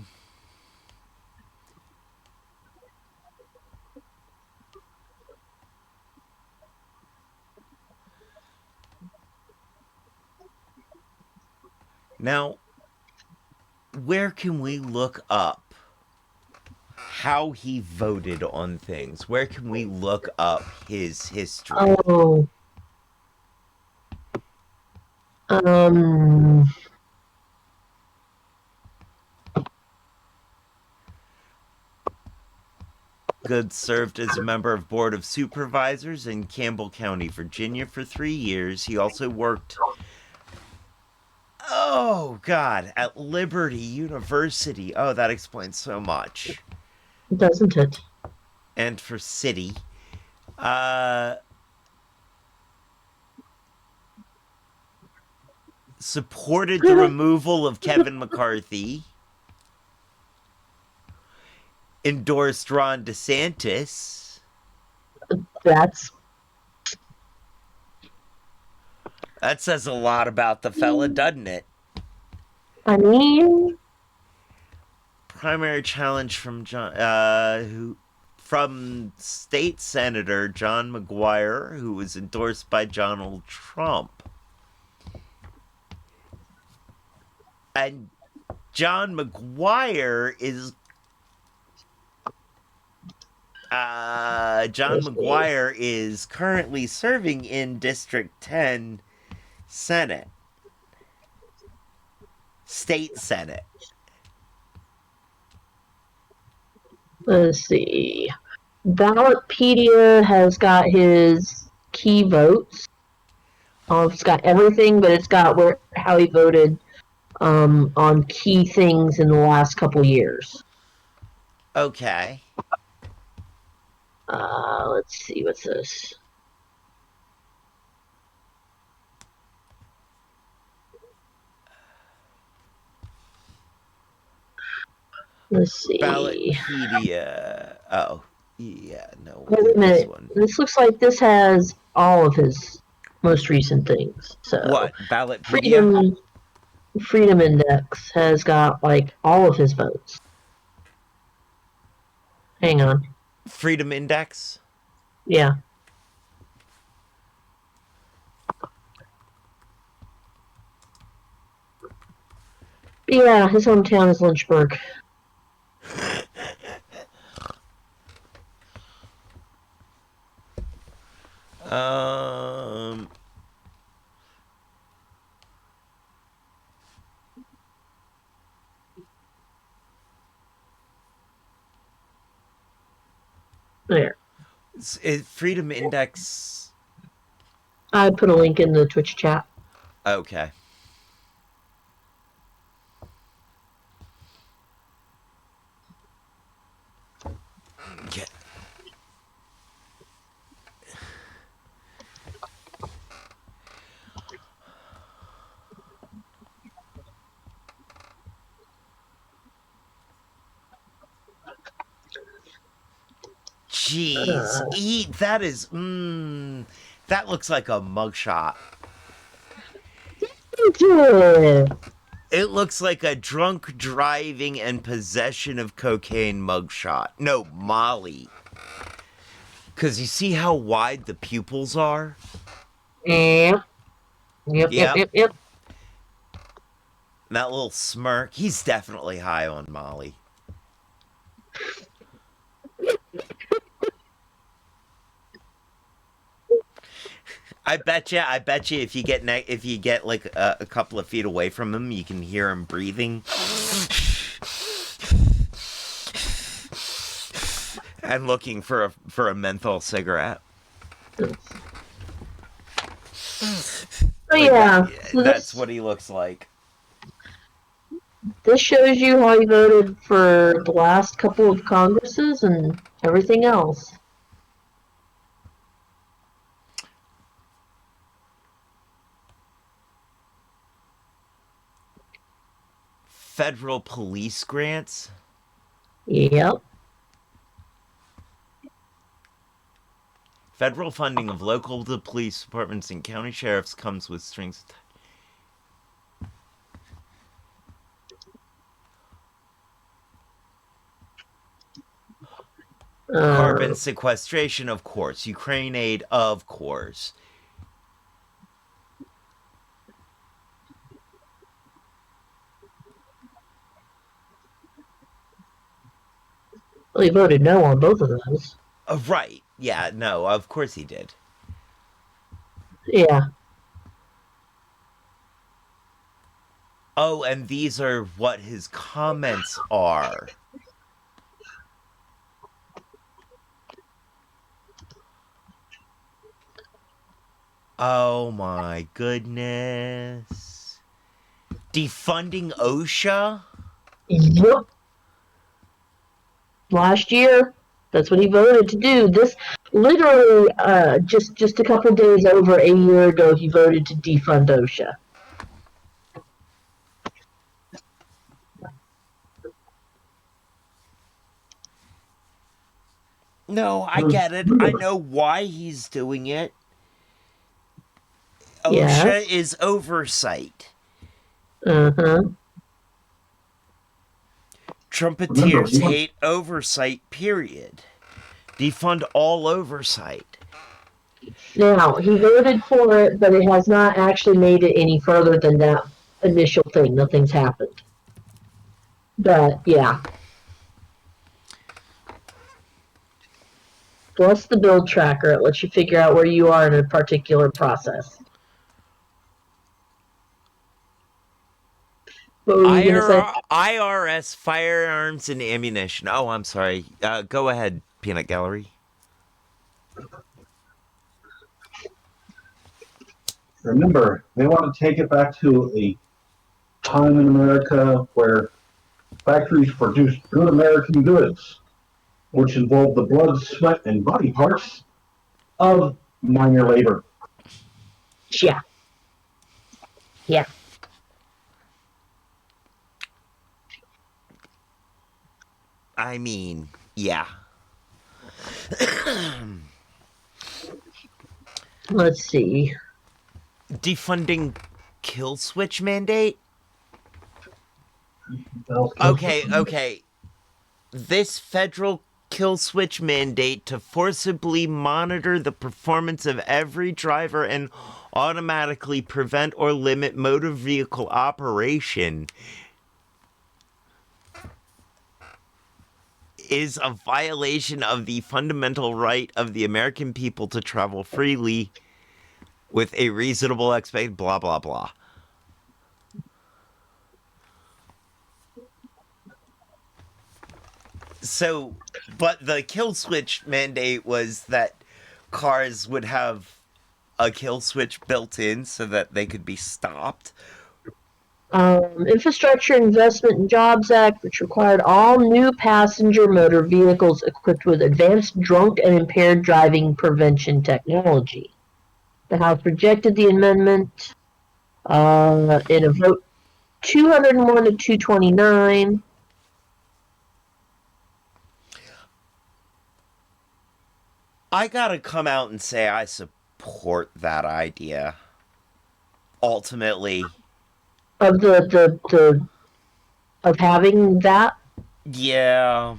Now, where can we look up how he voted on things? Where can we look up his history? oh um Good served as a member of Board of Supervisors in Campbell County, Virginia for 3 years. He also worked, oh God, at Liberty University. Oh, that explains so much. doesn't it? And for City. Uh, Supported the removal of Kevin McCarthy. Endorsed Ron DeSantis. That's That says a lot about the fella, doesn't it? I mean Primary challenge from from state senator John McGuire, who was endorsed by Donald Trump. And John McGuire is John McGuire is currently serving in District 10 Senate. State Senate. let's see. Ballotpedia has got his key votes. It's got everything, but it's got how he voted on key things in the last couple years. Okay. Let's see, what's this? Let's see. Ballotpedia. Oh, yeah, no. Wait a This minute. one. This looks like this has all of his most recent things. So What? Ballotpedia? Freedom Index has got like all of his votes. Hang on. Freedom Index? Yeah. Yeah, his hometown is Lynchburg. Um. There. Freedom Index. I put a link in the Twitch chat. Okay. Okay. Jeez, that is, that looks like a mugshot. Yeah. It looks like a drunk driving and possession of cocaine mugshot. No, Molly. Because you see how wide the pupils are? Yep. Yep, yep, Yep. yep, yep. That little smirk. He's definitely high on Molly. I bet you. If you get like a couple of feet away from him, you can hear him breathing and looking for a menthol cigarette. Oh yeah, so That's what he looks like. this shows you how he voted for the last couple of Congresses and everything else. Federal police grants. Yep. Federal funding of local police departments and county sheriffs comes with strings. Carbon sequestration, of course. Ukraine aid, of course. Well, he voted no on both of those. Right. Yeah, no, of course he did. Yeah. Oh, and these are what his comments are. Oh my goodness. Defunding OSHA? Yep. Last year, that's what he voted to do. This literally just a couple days over a year ago, he voted to defund OSHA. No, I get it. I know why he's doing it. OSHA Yes. is oversight. Uh-huh. Trumpeters hate oversight, period. Defund all oversight. Now, he voted for it, but it has not actually made it any further than that initial thing. Nothing's happened. But, yeah. Plus the build tracker. It lets you figure out where you are in a particular process. What were you going to say? IRS firearms and ammunition. Oh, I'm sorry. Go ahead, Peanut Gallery. Remember, they want to take it back to a time in America where factories produced good American goods, which involved the blood, sweat, and body parts of minor labor. Yeah. Yeah. I mean, yeah. Let's see. Defunding kill switch mandate? Okay. This federal kill switch mandate to forcibly monitor the performance of every driver and automatically prevent or limit motor vehicle operation is a violation of the fundamental right of the American people to travel freely with a reasonable expectation, blah, blah, blah. So, but the kill switch mandate was that cars would have a kill switch built in so that they could be stopped. Infrastructure Investment and Jobs Act, which required all new passenger motor vehicles equipped with advanced drunk and impaired driving prevention technology. The House rejected the amendment in a vote 201 to 229. I gotta come out and say I support that idea. Ultimately, of the of having that. Yeah.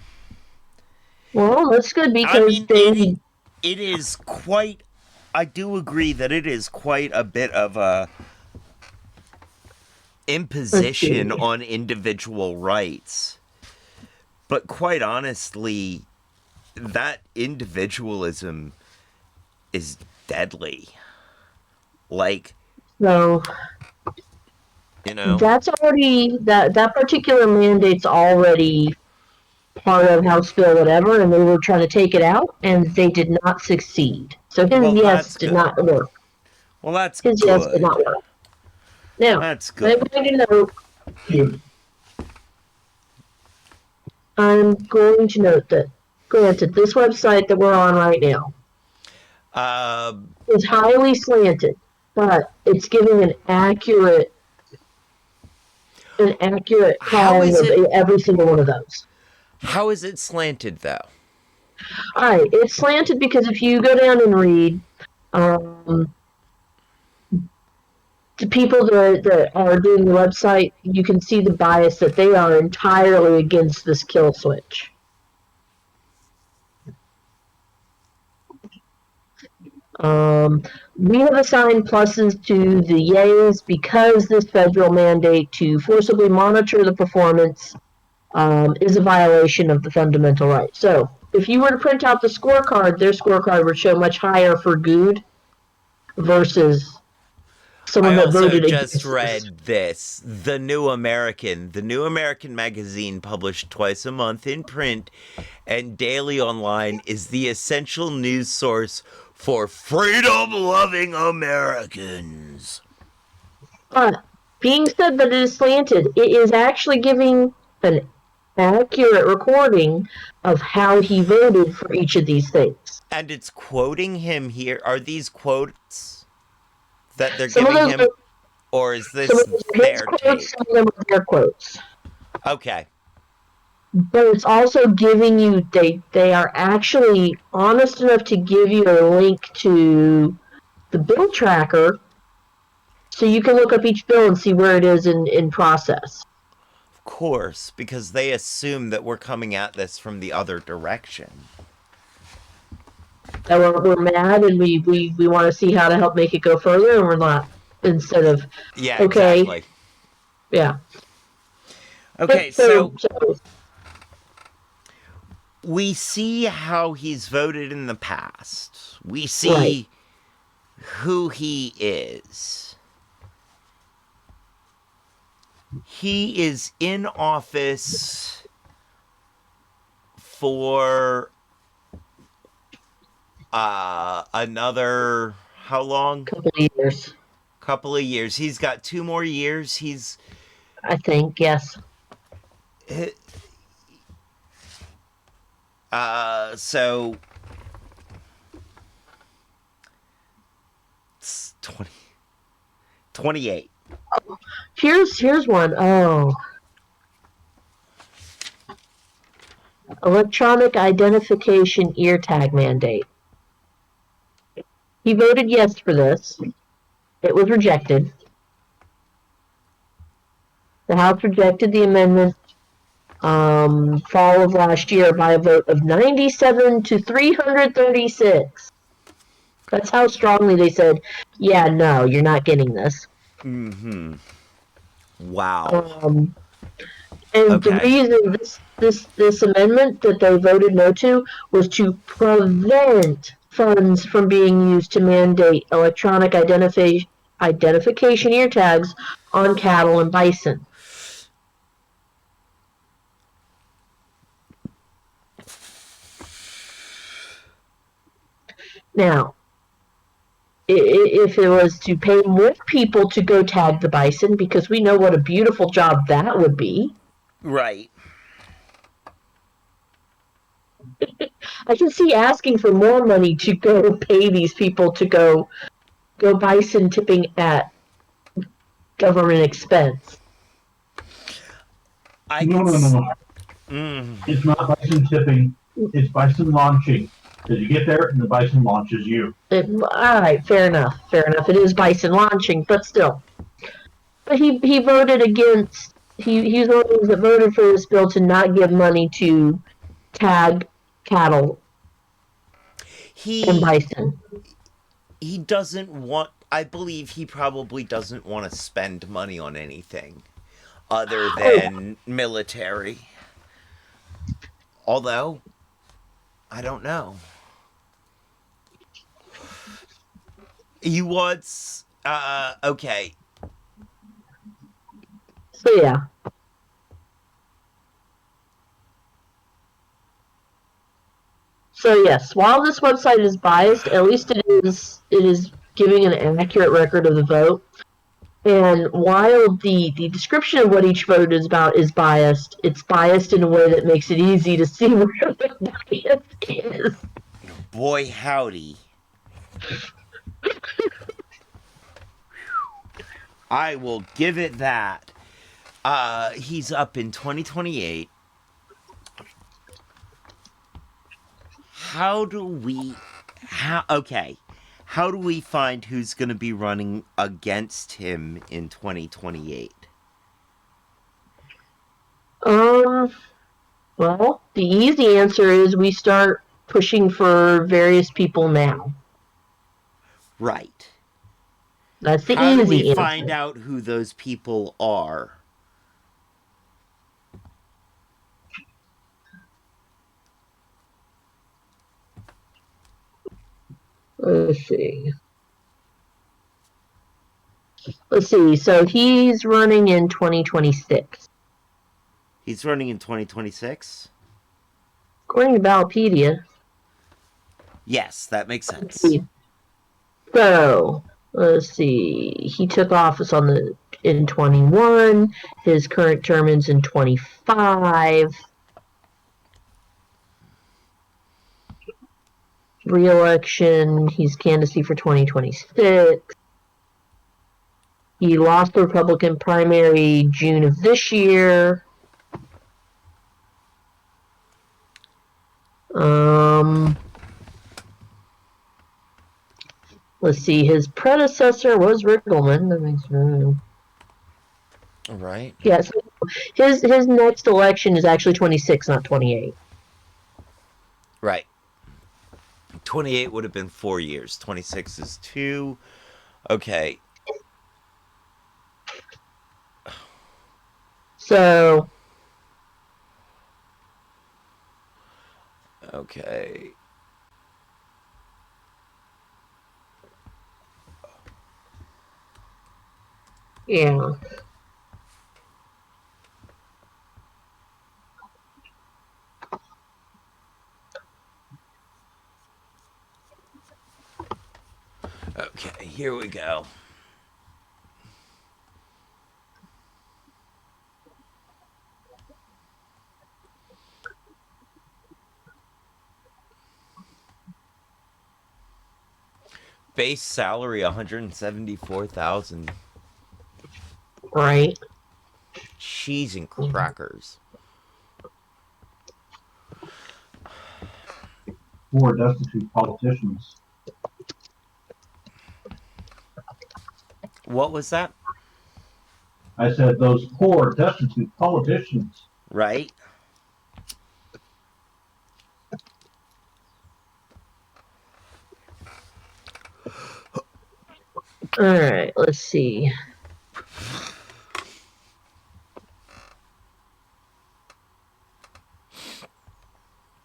Well, that's good I because mean, they. it is quite. I do agree that it is quite a bit of a Let's imposition see. on individual rights. But quite honestly, that individualism is deadly. Like, So you know, that's already that particular mandate's already part of House Bill whatever, and they were trying to take it out, and they did not succeed. So his well, yes that's did good. not work. Well, that's His yes did not good. work. Now, That's I'm good. going to note. I'm going to note that, granted, this website that we're on right now Uh, is highly slanted, but it's giving an accurate how calling is of it? every single one of those. How is it slanted though? All right, it's slanted because if you go down and read, um, the people that are doing the website, you can see the bias that they are entirely against this kill switch. Um, we have assigned pluses to the yays because this federal mandate to forcibly monitor the performance is a violation of the fundamental right. So if you were to print out the scorecard, their scorecard would show much higher for good versus I someone that also voted just against this. read this. The New American. The New American magazine, published twice a month in print and daily online, is the essential news source for freedom loving Americans. But being said that it is slanted, it is actually giving an accurate recording of how he voted for each of these things. And it's quoting him here. Are these quotes that they're Some of giving those him? are, Or is some of this those are his their quotes, take? some of them are their quotes. Okay. But it's also giving you they are actually honest enough to give you a link to the bill tracker so you can look up each bill and see where it is in process. Of course, because they assume that we're coming at this from the other direction. That we're mad and we want to see how to help make it go further and we're not instead of Yeah, okay, exactly. yeah. Okay, So, so so we see how he's voted in the past. We right. see who he is. He is in office for another how long? Couple of years, Couple of years. He's got 2 more years. He's I think, yes. so it's 28. Here's one. Oh, electronic identification ear tag mandate. He voted yes for this. It was rejected. The House rejected the amendment fall of last year by a vote of 97 to 336. That's how strongly they said, yeah, no, you're not getting this. Mm-hmm. Wow. Um, and the Okay. reason this amendment that they voted no to was to prevent funds from being used to mandate electronic identification ear tags on cattle and bison. Now, if it was to pay more people to go tag the bison, because we know what a beautiful job that would be. Right. I can see asking for more money to go pay these people to go bison tipping at government expense. I No, could. no, no, no. Mm, It's not bison tipping. It's bison launching. Because you get there and the bison launches you. All right, fair enough. Fair enough. It is bison launching, but still. But he voted against. He's one of those that voted for this bill to not give money to tag cattle and He bison. he doesn't want. I believe he probably doesn't want to spend money on anything other Oh, than military. Although I don't know. He wants. Okay. so yeah. So yes, while this website is biased, at least it is giving an accurate record of the vote. And while the description of what each vote is about is biased, it's biased in a way that makes it easy to see where the bias is. Boy, howdy. I will give it that. He's up in 2028. How do we. Okay. How do we find who's going to be running against him in 2028? Well, the easy answer is we start pushing for various people now. Right. That's the How do we easy find answer. out who those people are? Let's see. Let's see. So he's running in 2026. He's running in 2026? According to Ballpedia. Yes, that makes sense. So let's see. He took office in 21. His current term ends in 25. Re-election. He's candidacy for 2026. He lost the Republican primary June of this year. Let's see. His predecessor was Riggleman. That makes sense. All right. Yes, his next election is actually 26, not 28. Right. 28 would have been 4 years. 26 is 2. Okay. So Okay. yeah. Okay, here we go. Base salary 174,000. Right. Cheese and crackers. Poor destitute politicians. What was that? I said those poor destitute politicians. Right? All right. Let's see.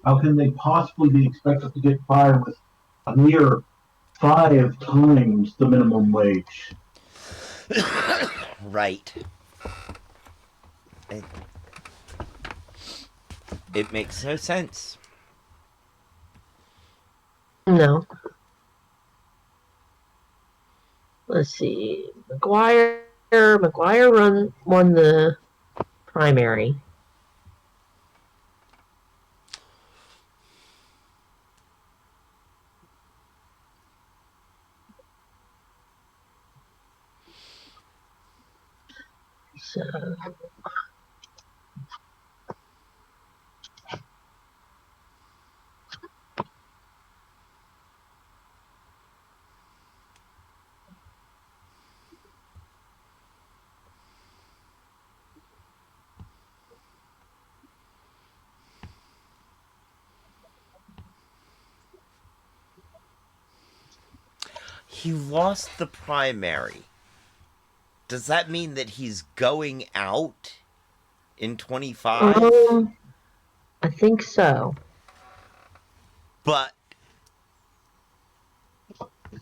How can they possibly be expected to get by with a mere 5 times the minimum wage? Right. It, it makes no sense. No. Let's see. McGuire won the primary. So he lost the primary. Does that mean that he's going out in 25? I think so. But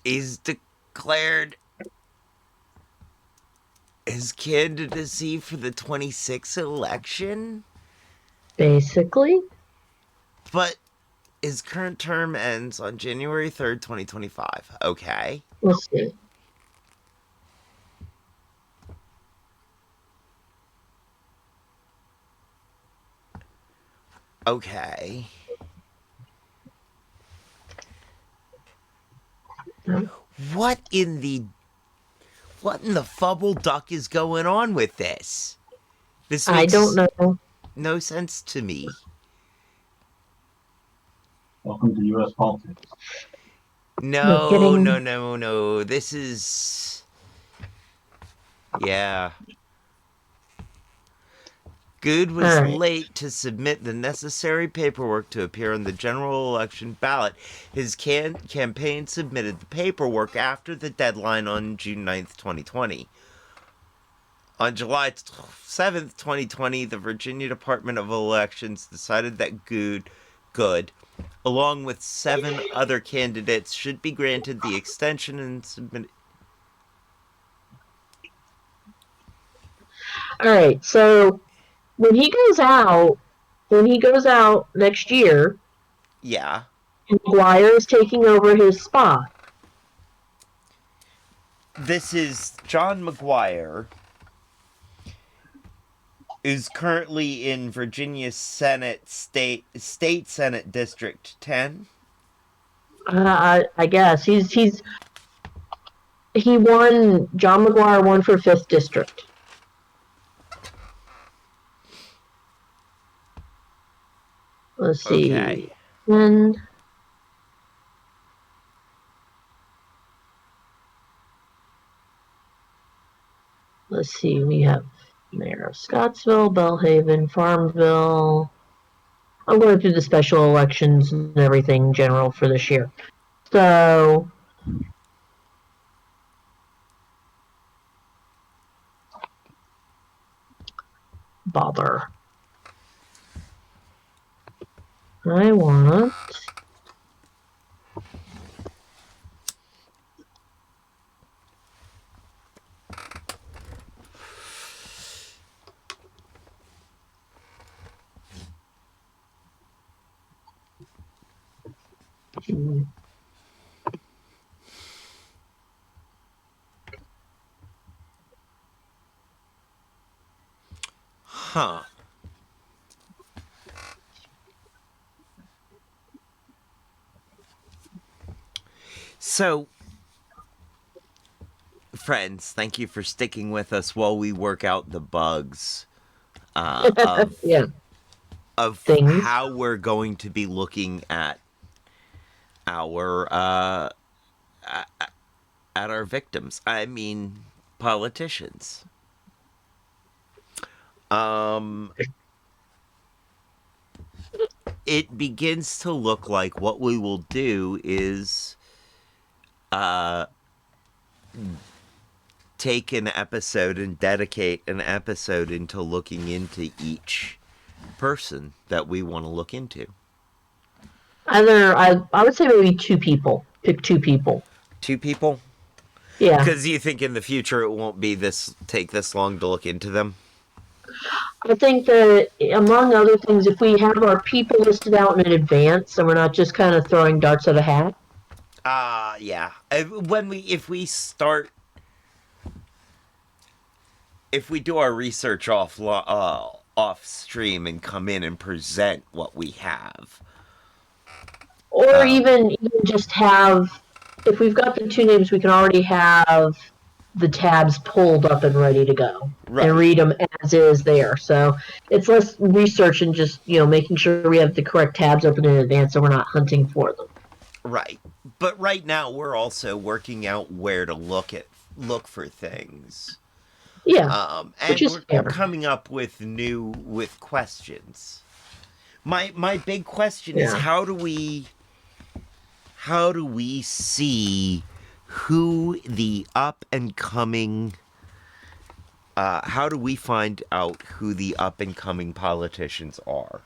is declared his candidacy for the 26 election? Basically. But his current term ends on January 3rd, 2025. Okay. Let's see. Okay. What in the fubble duck is going on with this? This I makes don't know. no sense to me. Welcome to U.S. politics. We're No, getting no, no, no. This is... Yeah. Good all was right. late to submit the necessary paperwork to appear on the general election ballot. His campaign submitted the paperwork after the deadline on June 9th, 2020. On July 7th, 2020, the Virginia Department of Elections decided that Good, along with 7 other candidates, should be granted the extension and submit. All right. So when he goes out next year, Yeah. McGuire is taking over his spot. This is John McGuire, is currently in Virginia State Senate District 10. I guess he won. John McGuire won for 5th district. Let's Okay. see. And let's see. We have Mayor of Scottsville, Bellhaven, Farmville. I'm going through the special elections and everything general for this year. So bother. I want Huh. So, friends, thank you for sticking with us while we work out the bugs of yeah things. how we're going to be looking at our victims. I mean, politicians. It begins to look like what we will do is take an episode and dedicate an episode into looking into each person that we want to look into. Either I would say maybe 2 people. Pick 2 people. 2 people? Yeah. Because you think in the future it won't be take this long to look into them? I think that among other things, if we have our people listed out in advance and we're not just kind of throwing darts at a hat. Yeah. If we do our research off stream and come in and present what we have, Or even just have, if we've got the 2 names, we can already have the tabs pulled up and ready to go. Right. And read them as is there. So it's less research and just, making sure we have the correct tabs open in advance and we're not hunting for them. Right. But right now we're also working out where to look for things. Yeah. And we're coming up with questions. My big question is how do we see who the up and coming. How do we find out who the up and coming politicians are?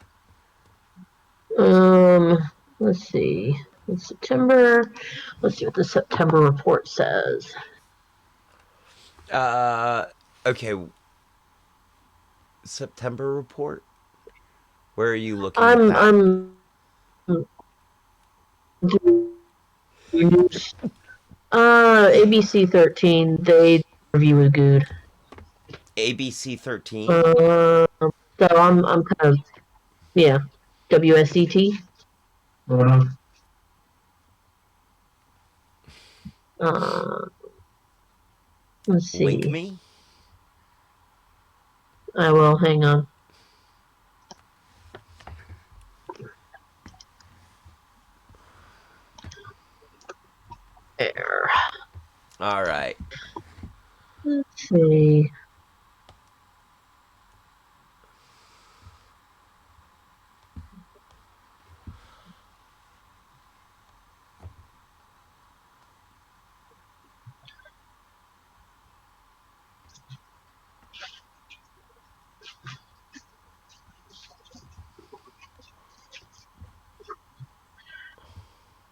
Let's see. In September. Let's see what the September report says. Okay. September report? Where are you looking at I'm that? I'm news. ABC 13. They review was good. ABC 13? So I'm kind of yeah. WSET. Uh, Uh, let's Link see. me? I will hang on. There. Alright. Let's see.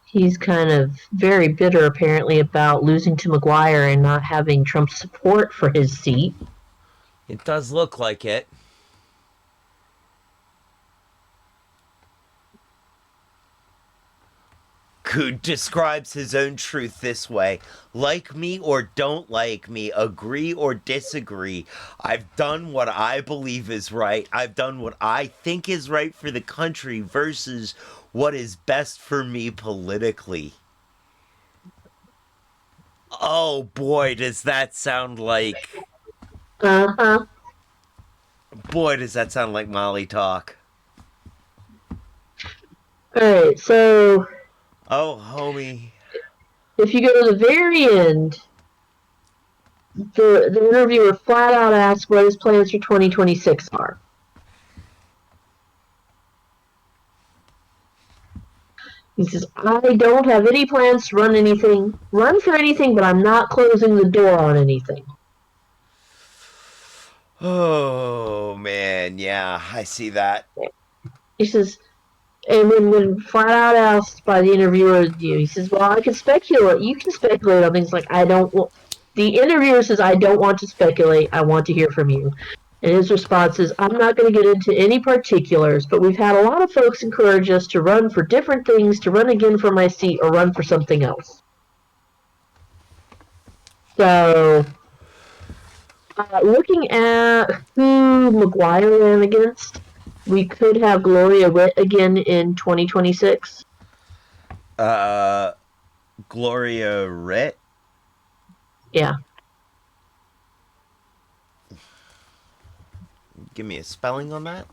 He's kind of very bitter, apparently, about losing to McGuire and not having Trump's support for his seat. It does look like it. Good describes his own truth this way. Like me or don't like me, agree or disagree, I've done what I believe is right. I've done what I think is right for the country versus what is best for me politically. Oh boy, does that sound like. Uh-huh. Boy, does that sound like Molly talk. Alright, so Oh, homie. if you go to the very end, the interviewer flat out asks what his plans for 2026 are. He says, I don't have any plans to run for anything, but I'm not closing the door on anything. Oh, man. Yeah, I see that. He says, and when flat out asked by the interviewer, he says, well, I can speculate. You can speculate on things like, I don't want. The interviewer says, I don't want to speculate. I want to hear from you. And his response is, I'm not going to get into any particulars, but we've had a lot of folks encourage us to run for different things, to run again for my seat or run for something else. So, looking at who McGuire ran against, we could have Gloria Witt again in 2026. Gloria Ritt? Yeah. Give me a spelling on that.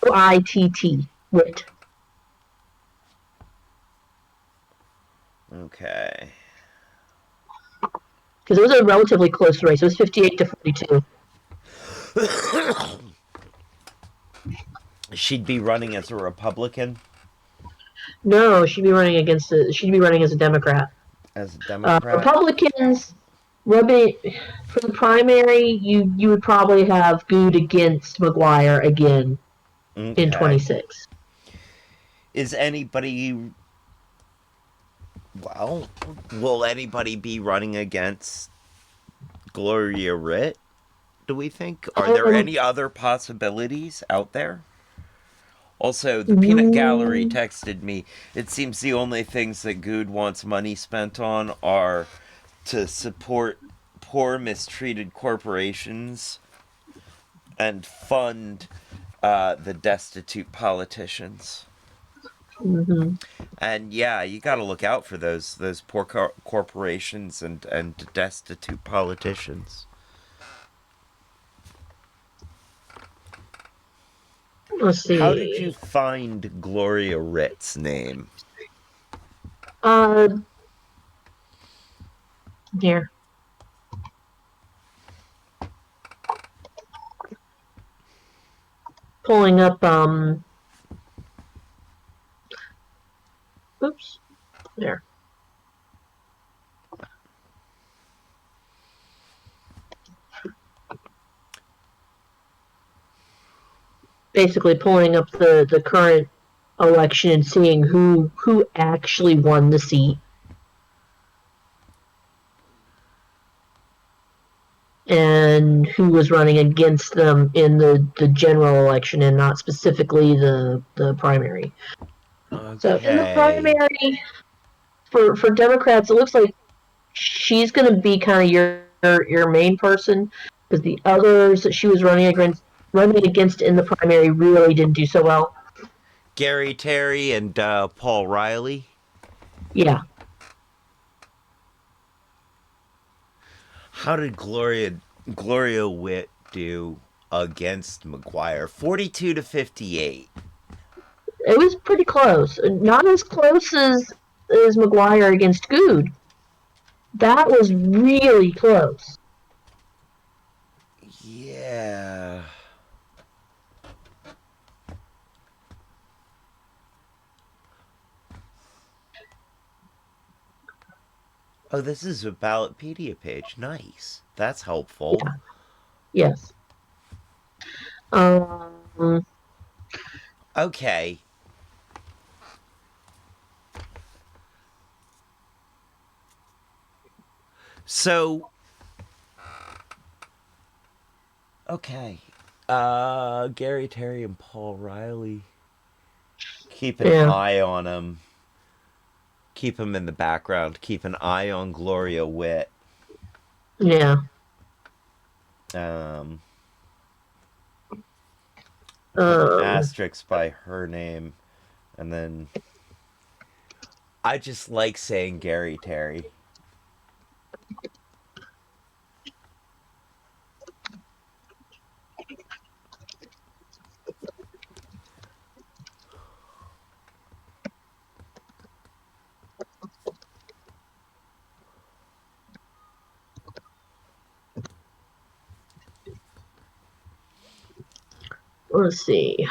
ITT. Witt. Okay. Because it was a relatively close race. It was 58 to 42. She'd be running as a Republican? No, she'd be running as a Democrat. As a Democrat? Republicans, rubbing for the primary, you would probably have Good against McGuire again in 26. Is anybody. Well, will anybody be running against Gloria Ritt? Do we think? Are there any other possibilities out there? Also, the Peanut Gallery texted me. It seems the only things that Good wants money spent on are to support poor, mistreated corporations and fund the destitute politicians. Mm-hmm. And yeah, you got to look out for those poor corporations and destitute politicians. Let's see. How did you find Gloria Ritt's name? Here. Pulling up, oops, there. basically pulling up the current election and seeing who actually won the seat. And who was running against them in the general election and not specifically the primary. Okay. So in the primary for Democrats, it looks like she's going to be kind of your main person, because the others that she was running against in the primary really didn't do so well. Gary Terry and Paul Riley. Yeah. How did Gloria Witt do against McGuire? 42 to 58. It was pretty close. Not as close as McGuire against Good. That was really close. Yeah. Oh, this is a Ballotpedia page. Nice. That's helpful. Yeah. Yes. Okay. So, okay. Gary Terry and Paul Riley. Keep an eye on them. Keep them in the background. Keep an eye on Gloria Witt. Yeah. Put an asterisk by her name. And then I just like saying Gary Terry. Let's see.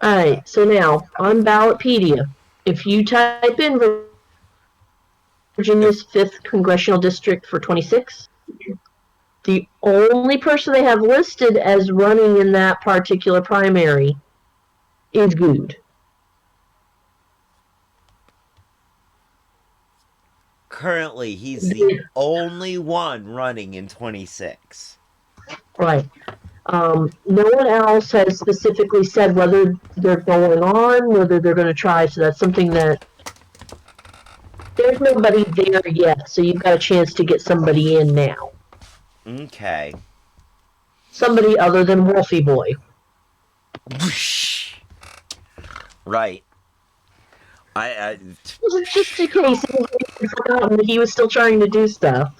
All right, so now on Ballotpedia, if you type in Virginia's 5th Congressional District for 26, the only person they have listed as running in that particular primary is Good. Currently, he's the only one running in 26. Right. No one else has specifically said whether they're going on, whether they're going to try. So that's something that there's nobody there yet. So you've got a chance to get somebody in now. Okay. Somebody other than Wolfie Boy. Right. Just in case he had forgotten that he was still trying to do stuff.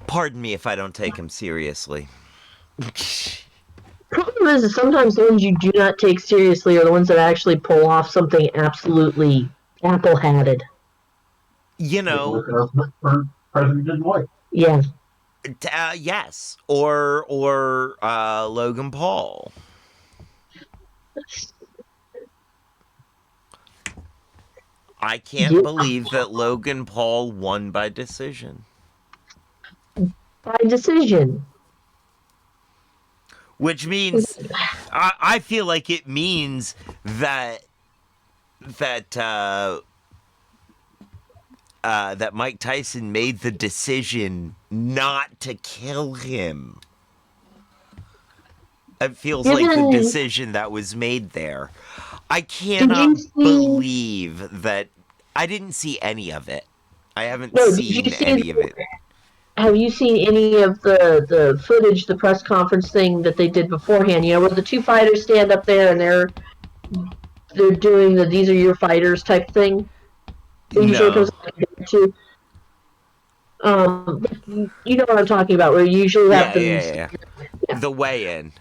Pardon me if I don't take him seriously. Problem is sometimes the ones you do not take seriously are the ones that actually pull off something absolutely apple-hatted. You know. President didn't like. Yeah. Yes. Or Logan Paul. I can't believe that Logan Paul won by decision. By decision. Which means, I feel like it means that Mike Tyson made the decision not to kill him. It feels like the decision that was made there. I cannot believe that. I didn't see any of it. I haven't seen any of it. Have you seen any of the footage, the press conference thing that they did beforehand? You know, where the two fighters stand up there and they're doing the "these are your fighters" type thing. No. You know what I'm talking about, where you usually have yeah. The weigh-in.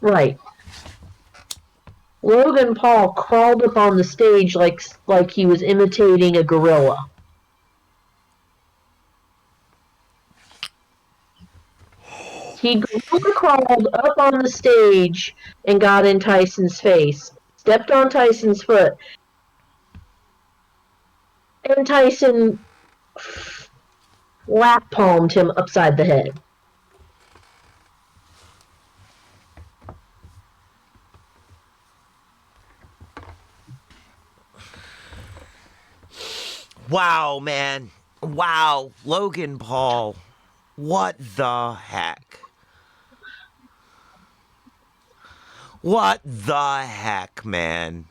Right. Logan Paul crawled up on the stage like he was imitating a gorilla. He gorilla crawled up on the stage and got in Tyson's face, stepped on Tyson's foot, And Tyson lap palmed him upside the head. Wow, man. Wow, Logan Paul. What the heck? What the heck, man?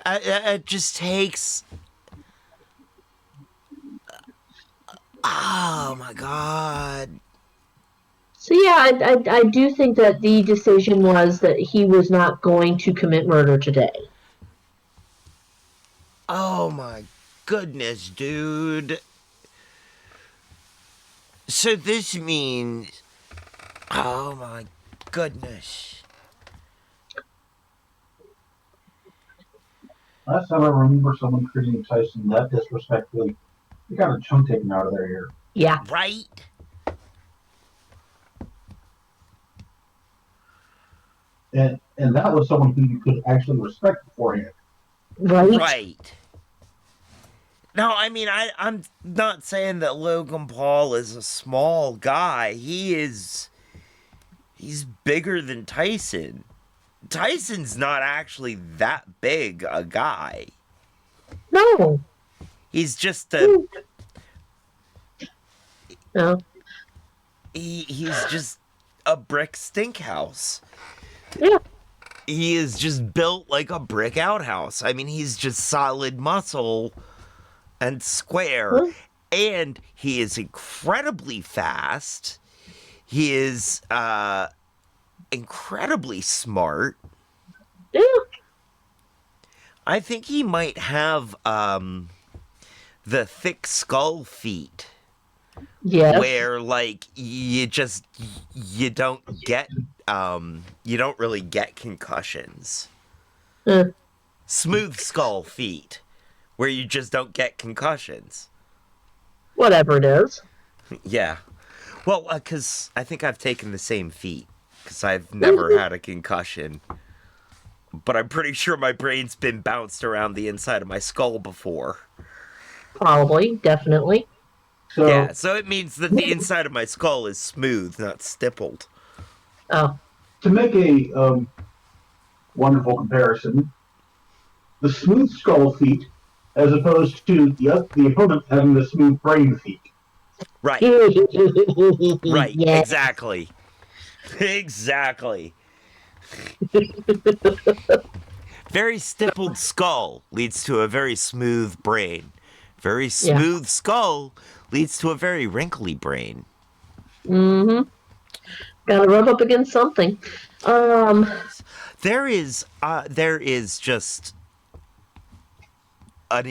It just takes. Oh my god. So yeah, I do think that the decision was that he was not going to commit murder today. Oh my goodness, dude. So this means. Oh my goodness. Last time I remember someone treating Tyson that disrespectfully, they got a chunk taken out of their ear. Yeah. Right? And that was someone who you could actually respect beforehand. Right? Right. No, I mean, I'm not saying that Logan Paul is a small guy. He's bigger than Tyson. Tyson's not actually that big a guy. No. He's just a No. he's just a brick stink house. Yeah. He is just built like a brick outhouse. I mean, he's just solid muscle and square. Huh? And he is incredibly fast. He is incredibly smart. Yeah. I think he might have the thick skull feet. Yes. Where like you don't really get concussions. Smooth skull feet, where you just don't get concussions. Whatever it is. Yeah. Well, because I think I've taken the same feet, because I've never had a concussion. But I'm pretty sure my brain's been bounced around the inside of my skull before. Probably. Definitely. So, Yeah, so it means that the inside of my skull is smooth, not stippled. Oh. to make a wonderful comparison, the smooth skull feat as opposed to the opponent having the smooth brain feat. Right. Right. Yeah. Exactly. Exactly. Very stippled skull leads to a very smooth brain. Very smooth skull leads to a very wrinkly brain. Mm-hmm. Gotta rub up against something. There is just an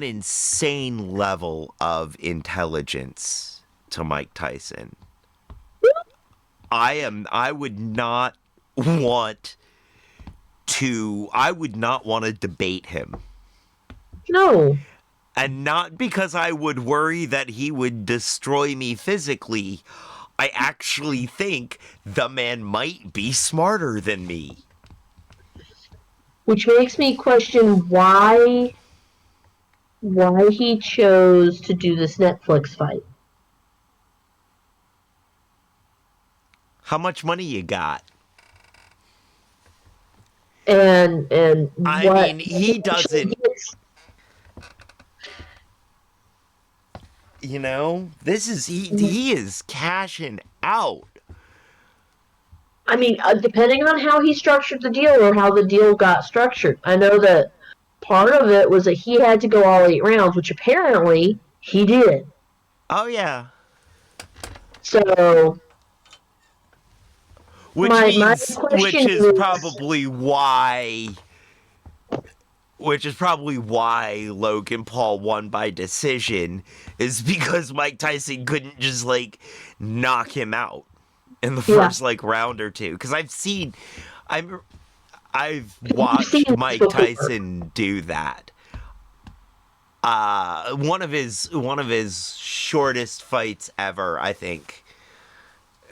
insane level of intelligence to Mike Tyson. I would not want to debate him. No. And not because I would worry that he would destroy me physically. I actually think the man might be smarter than me. Which makes me question why he chose to do this Netflix fight. How much money you got? And I what mean, he doesn't. You know, he is cashing out. I mean, depending on how he structured the deal or how the deal got structured. I know that part of it was that he had to go all 8 rounds, which apparently he did. Oh yeah. So, Which is probably why Logan Paul won by decision, is because Mike Tyson couldn't just like knock him out in the first like round or two. Because I've watched Mike Tyson do that. One of his shortest fights ever, I think,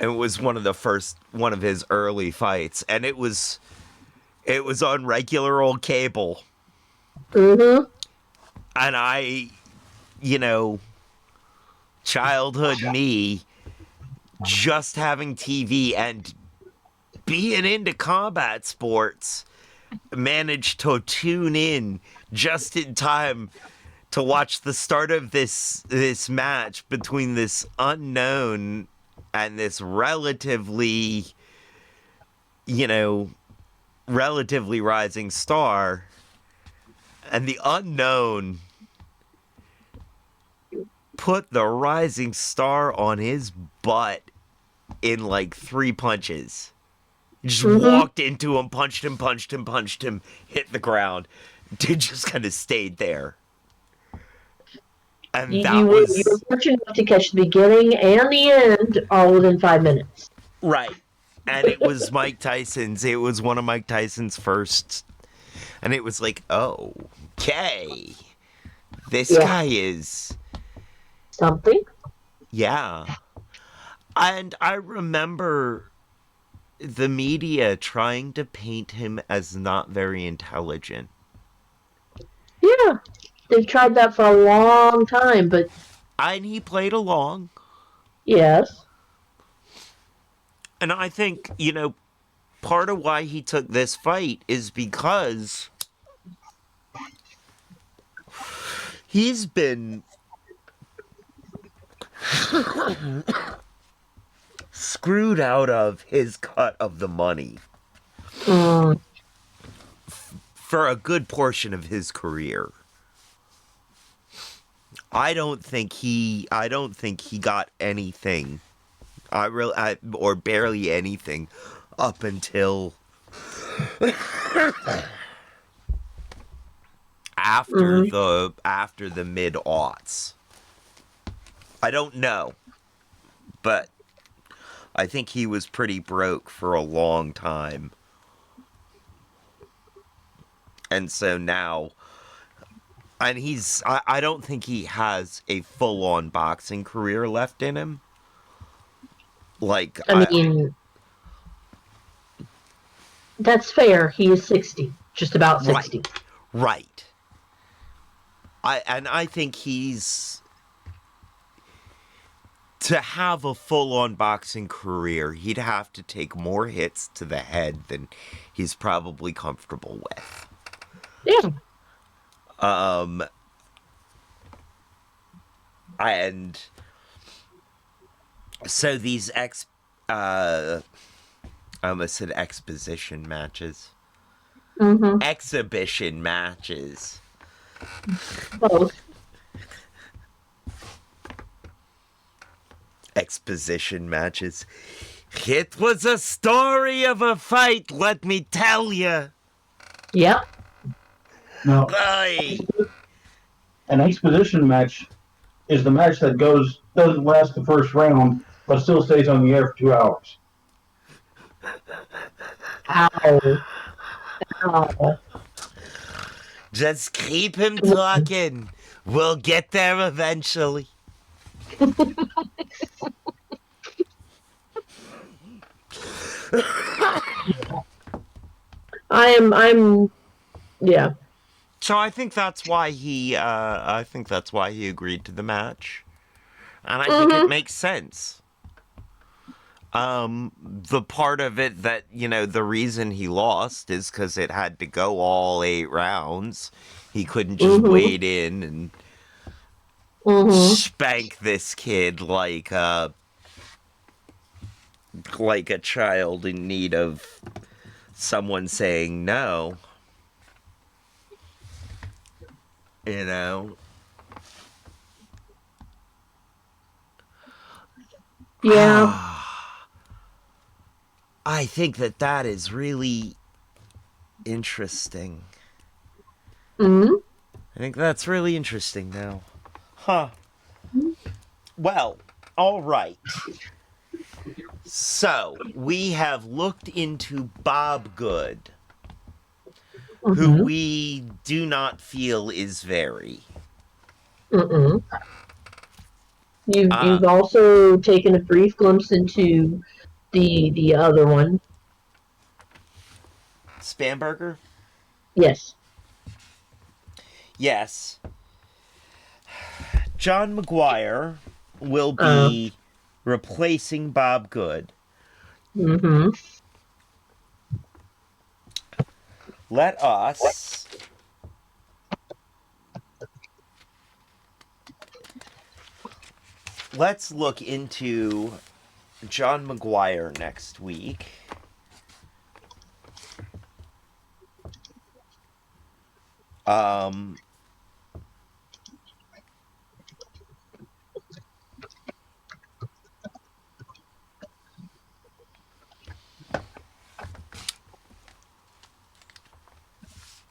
It was one of his early fights, and it was on regular old cable. Mm-hmm. And childhood me, just having TV and being into combat sports, managed to tune in just in time to watch the start of this match between this unknown and this relatively rising star. And the unknown put the rising star on his butt in like 3 punches. Just walked into him, punched him, hit the ground. Dude just kind of stayed there. And You were fortunate enough to catch the beginning and the end all within 5 minutes. Right. And it was Mike Tyson's. It was one of Mike Tyson's first. And it was like, oh, okay. This guy is something. Yeah. And I remember the media trying to paint him as not very intelligent. Yeah. They've tried that for a long time, but... And he played along. Yes. And I think, part of why he took this fight is because he's been screwed out of his cut of the money for a good portion of his career. I don't think he got anything. Or barely anything up until after the mid-aughts. I don't know, but I think he was pretty broke for a long time. And so now, and I don't think he has a full-on boxing career left in him. Like, I mean, that's fair. He is 60, just about 60. Right. I think he's, to have a full-on boxing career, he'd have to take more hits to the head than he's probably comfortable with. Yeah. And so these I almost said exposition matches. Exhibition matches. Both. Exposition matches. It was a story of a fight, let me tell you. Yep. Now, an exposition match is the match that doesn't last the first round, but still stays on the air for 2 hours. Ow. Ow. Just keep him talking. We'll get there eventually. Yeah. So I think that's why he agreed to the match. And I think it makes sense. The part of it that, the reason he lost is because it had to go all 8 rounds. He couldn't just wade in and spank this kid like a child in need of someone saying no. Yeah. I think that is really interesting. I think that's really interesting now. Huh. Well, all right. So, we have looked into Bob Good, who we do not feel is very. You've also taken a brief glimpse into the other one. Spamberger? Yes. Yes. John McGuire will Uh, be replacing Bob Good. mm-hmm. Let us let's look into John McGuire next week. Um,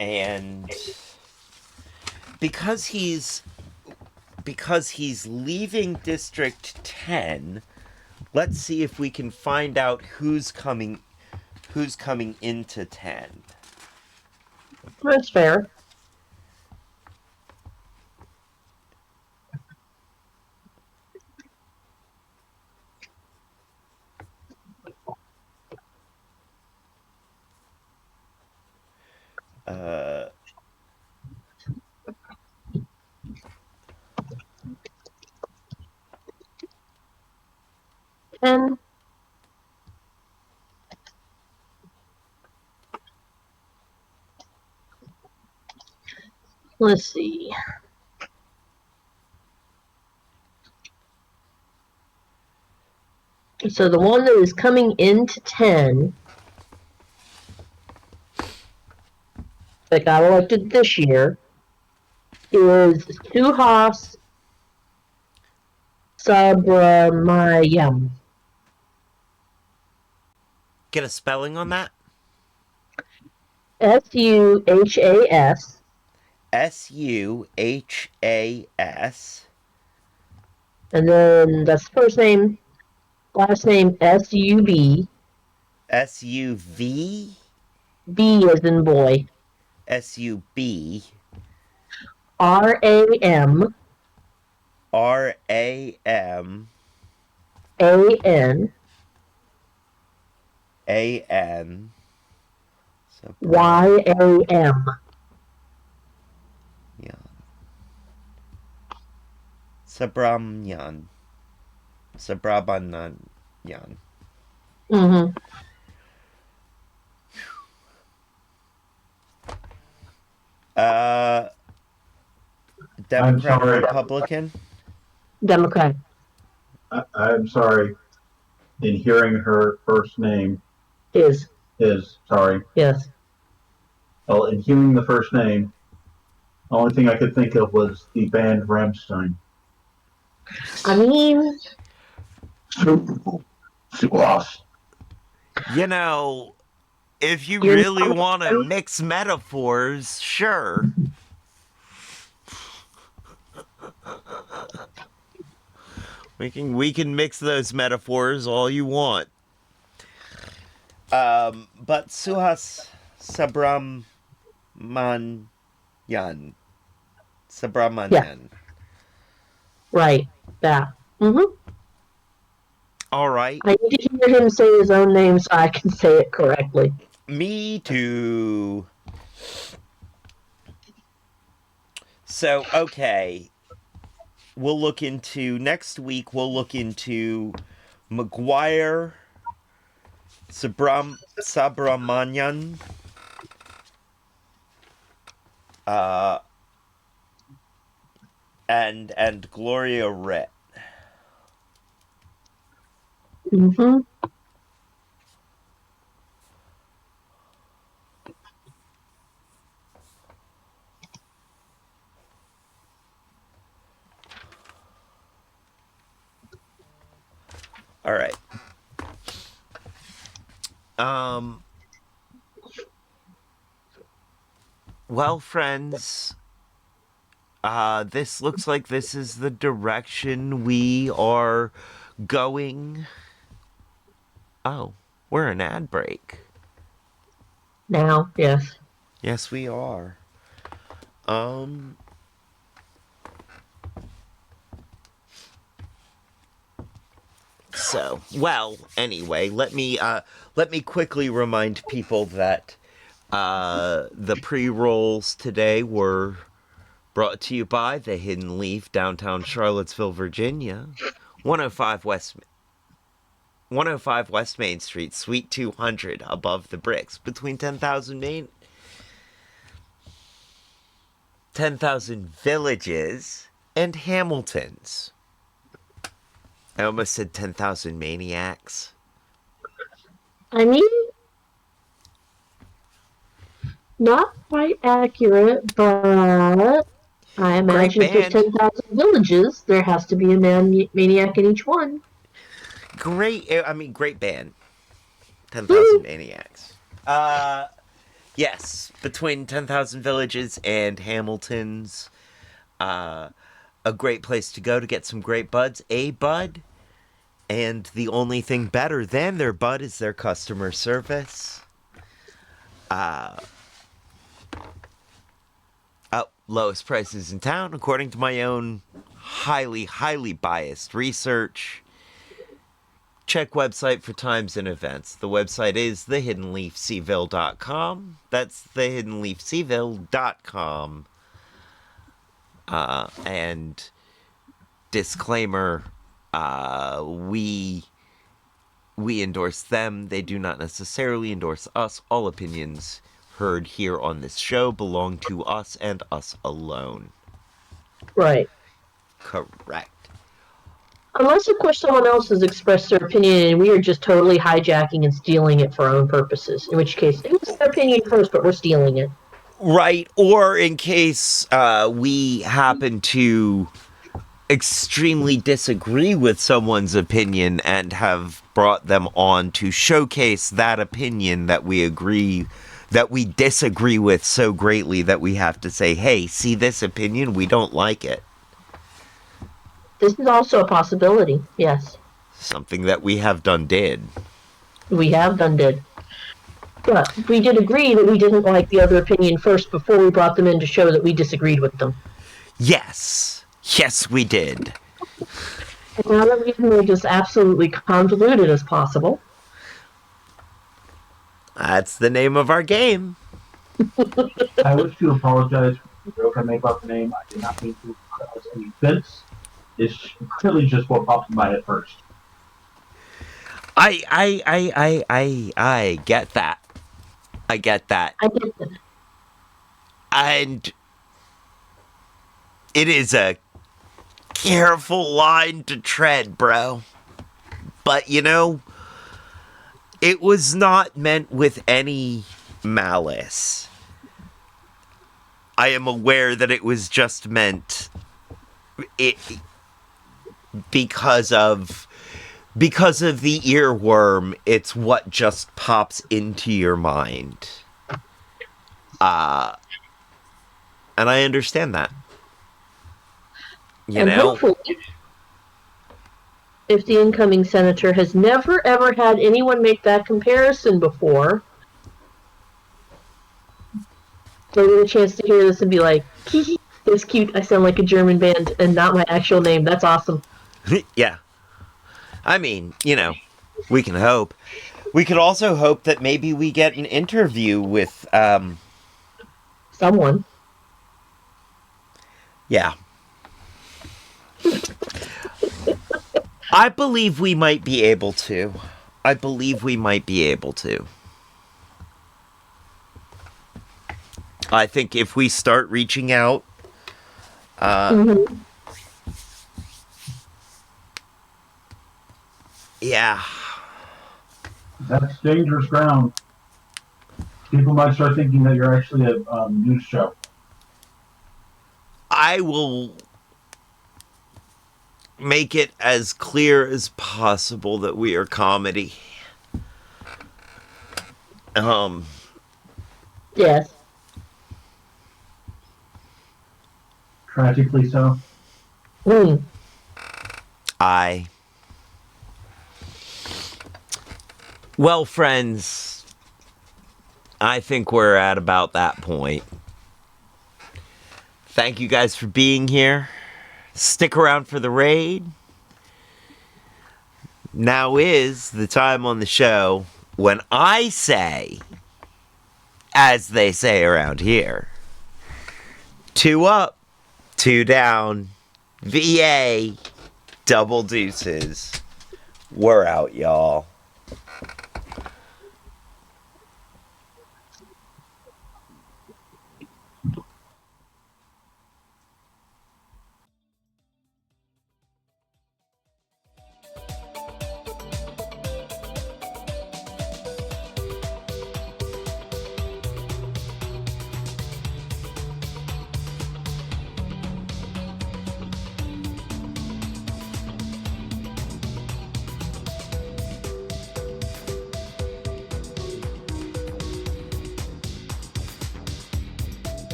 and because he's leaving District 10, let's see if we can find out who's coming into 10. That's fair. Uh, And let's see. So the one that is coming into 10 that got elected this year is Suhas Subramaniam. get a spelling on that? Suhas. Suhas. And then that's the first name, last name Sub. SUV. B as in boy. SUB. RAM. RAM. AN. AN. YAM. Subramanian. Mm-hmm. Democrat or sorry. Republican? Democrat. I'm sorry. In hearing her first name Is. sorry. Yes. Well, in hearing the first name, the only thing I could think of was the band Rammstein. I mean, You know, if you you're really not, want to mix metaphors, sure. We can mix those metaphors all you want. But Suhas Subramanian. yeah, right. That. Mm-hmm. All right. I need to hear him say his own name so I can say it correctly. Me too. So, okay. We'll look into next week. We'll look into McGuire, Subramanian, and Gloria Rett. Mm-hmm. All right. Well, friends, this looks like this is the direction we are going. Oh, we're an ad break. Now, yes. Yes, we are. So, well, anyway, let me quickly remind people that the pre-rolls today were brought to you by the Hidden Leaf, downtown Charlottesville, Virginia, 105 West Main Street, Suite 200, above the bricks, between 10,000 villages and Hamiltons. I almost said 10,000 maniacs. I mean, not quite accurate, but I Great imagine if there's band. 10,000 villages, there has to be a maniac in each one. Great band. 10,000 Woo! maniacs. Yes, between 10,000 villages and Hamilton's. A great place to go to get some great buds. A bud. And the only thing better than their bud is their customer service. Lowest prices in town, according to my own highly, highly biased research. Check website for times and events. The website is thehiddenleafseville.com. That's thehiddenleafseville.com. And disclaimer, we endorse them. They do not necessarily endorse us. All opinions heard here on this show belong to us and us alone. Right. Correct. Unless, of course, someone else has expressed their opinion and we are just totally hijacking and stealing it for our own purposes. In which case, it was their opinion first, but we're stealing it. Right. Or in case we happen to extremely disagree with someone's opinion and have brought them on to showcase that opinion that we disagree with so greatly that we have to say, hey, see this opinion? We don't like it. This is also a possibility, yes. Something that we have done did. We have done did. But we did agree that we didn't like the other opinion first before we brought them in to show that we disagreed with them. Yes. Yes, we did. And now that we've made this absolutely convoluted as possible. That's the name of our game. I wish to apologize for the joke I made about the name. I did not mean to cause any offense. It's really just what popped in my head first. I get that. I get that. I get that. And it is a careful line to tread, bro. But, it was not meant with any malice. I am aware that it was just meant because of the earworm. It's what just pops into your mind. And I understand that. Hopefully, if the incoming senator has never ever had anyone make that comparison before, they'll get a chance to hear this and be like, it's cute, I sound like a German band and not my actual name. That's awesome. Yeah. I mean, we can hope. We could also hope that maybe we get an interview with, Someone. Yeah. I believe we might be able to. I think if we start reaching out, yeah. That's dangerous ground. People might start thinking that you're actually a news show. I will make it as clear as possible that we are comedy. Yes. Tragically so. Well, friends, I think we're at about that point. Thank you guys for being here. Stick around for the raid. Now is the time on the show when I say, as they say around here, 2 up, 2 down, VA, double deuces. We're out, y'all.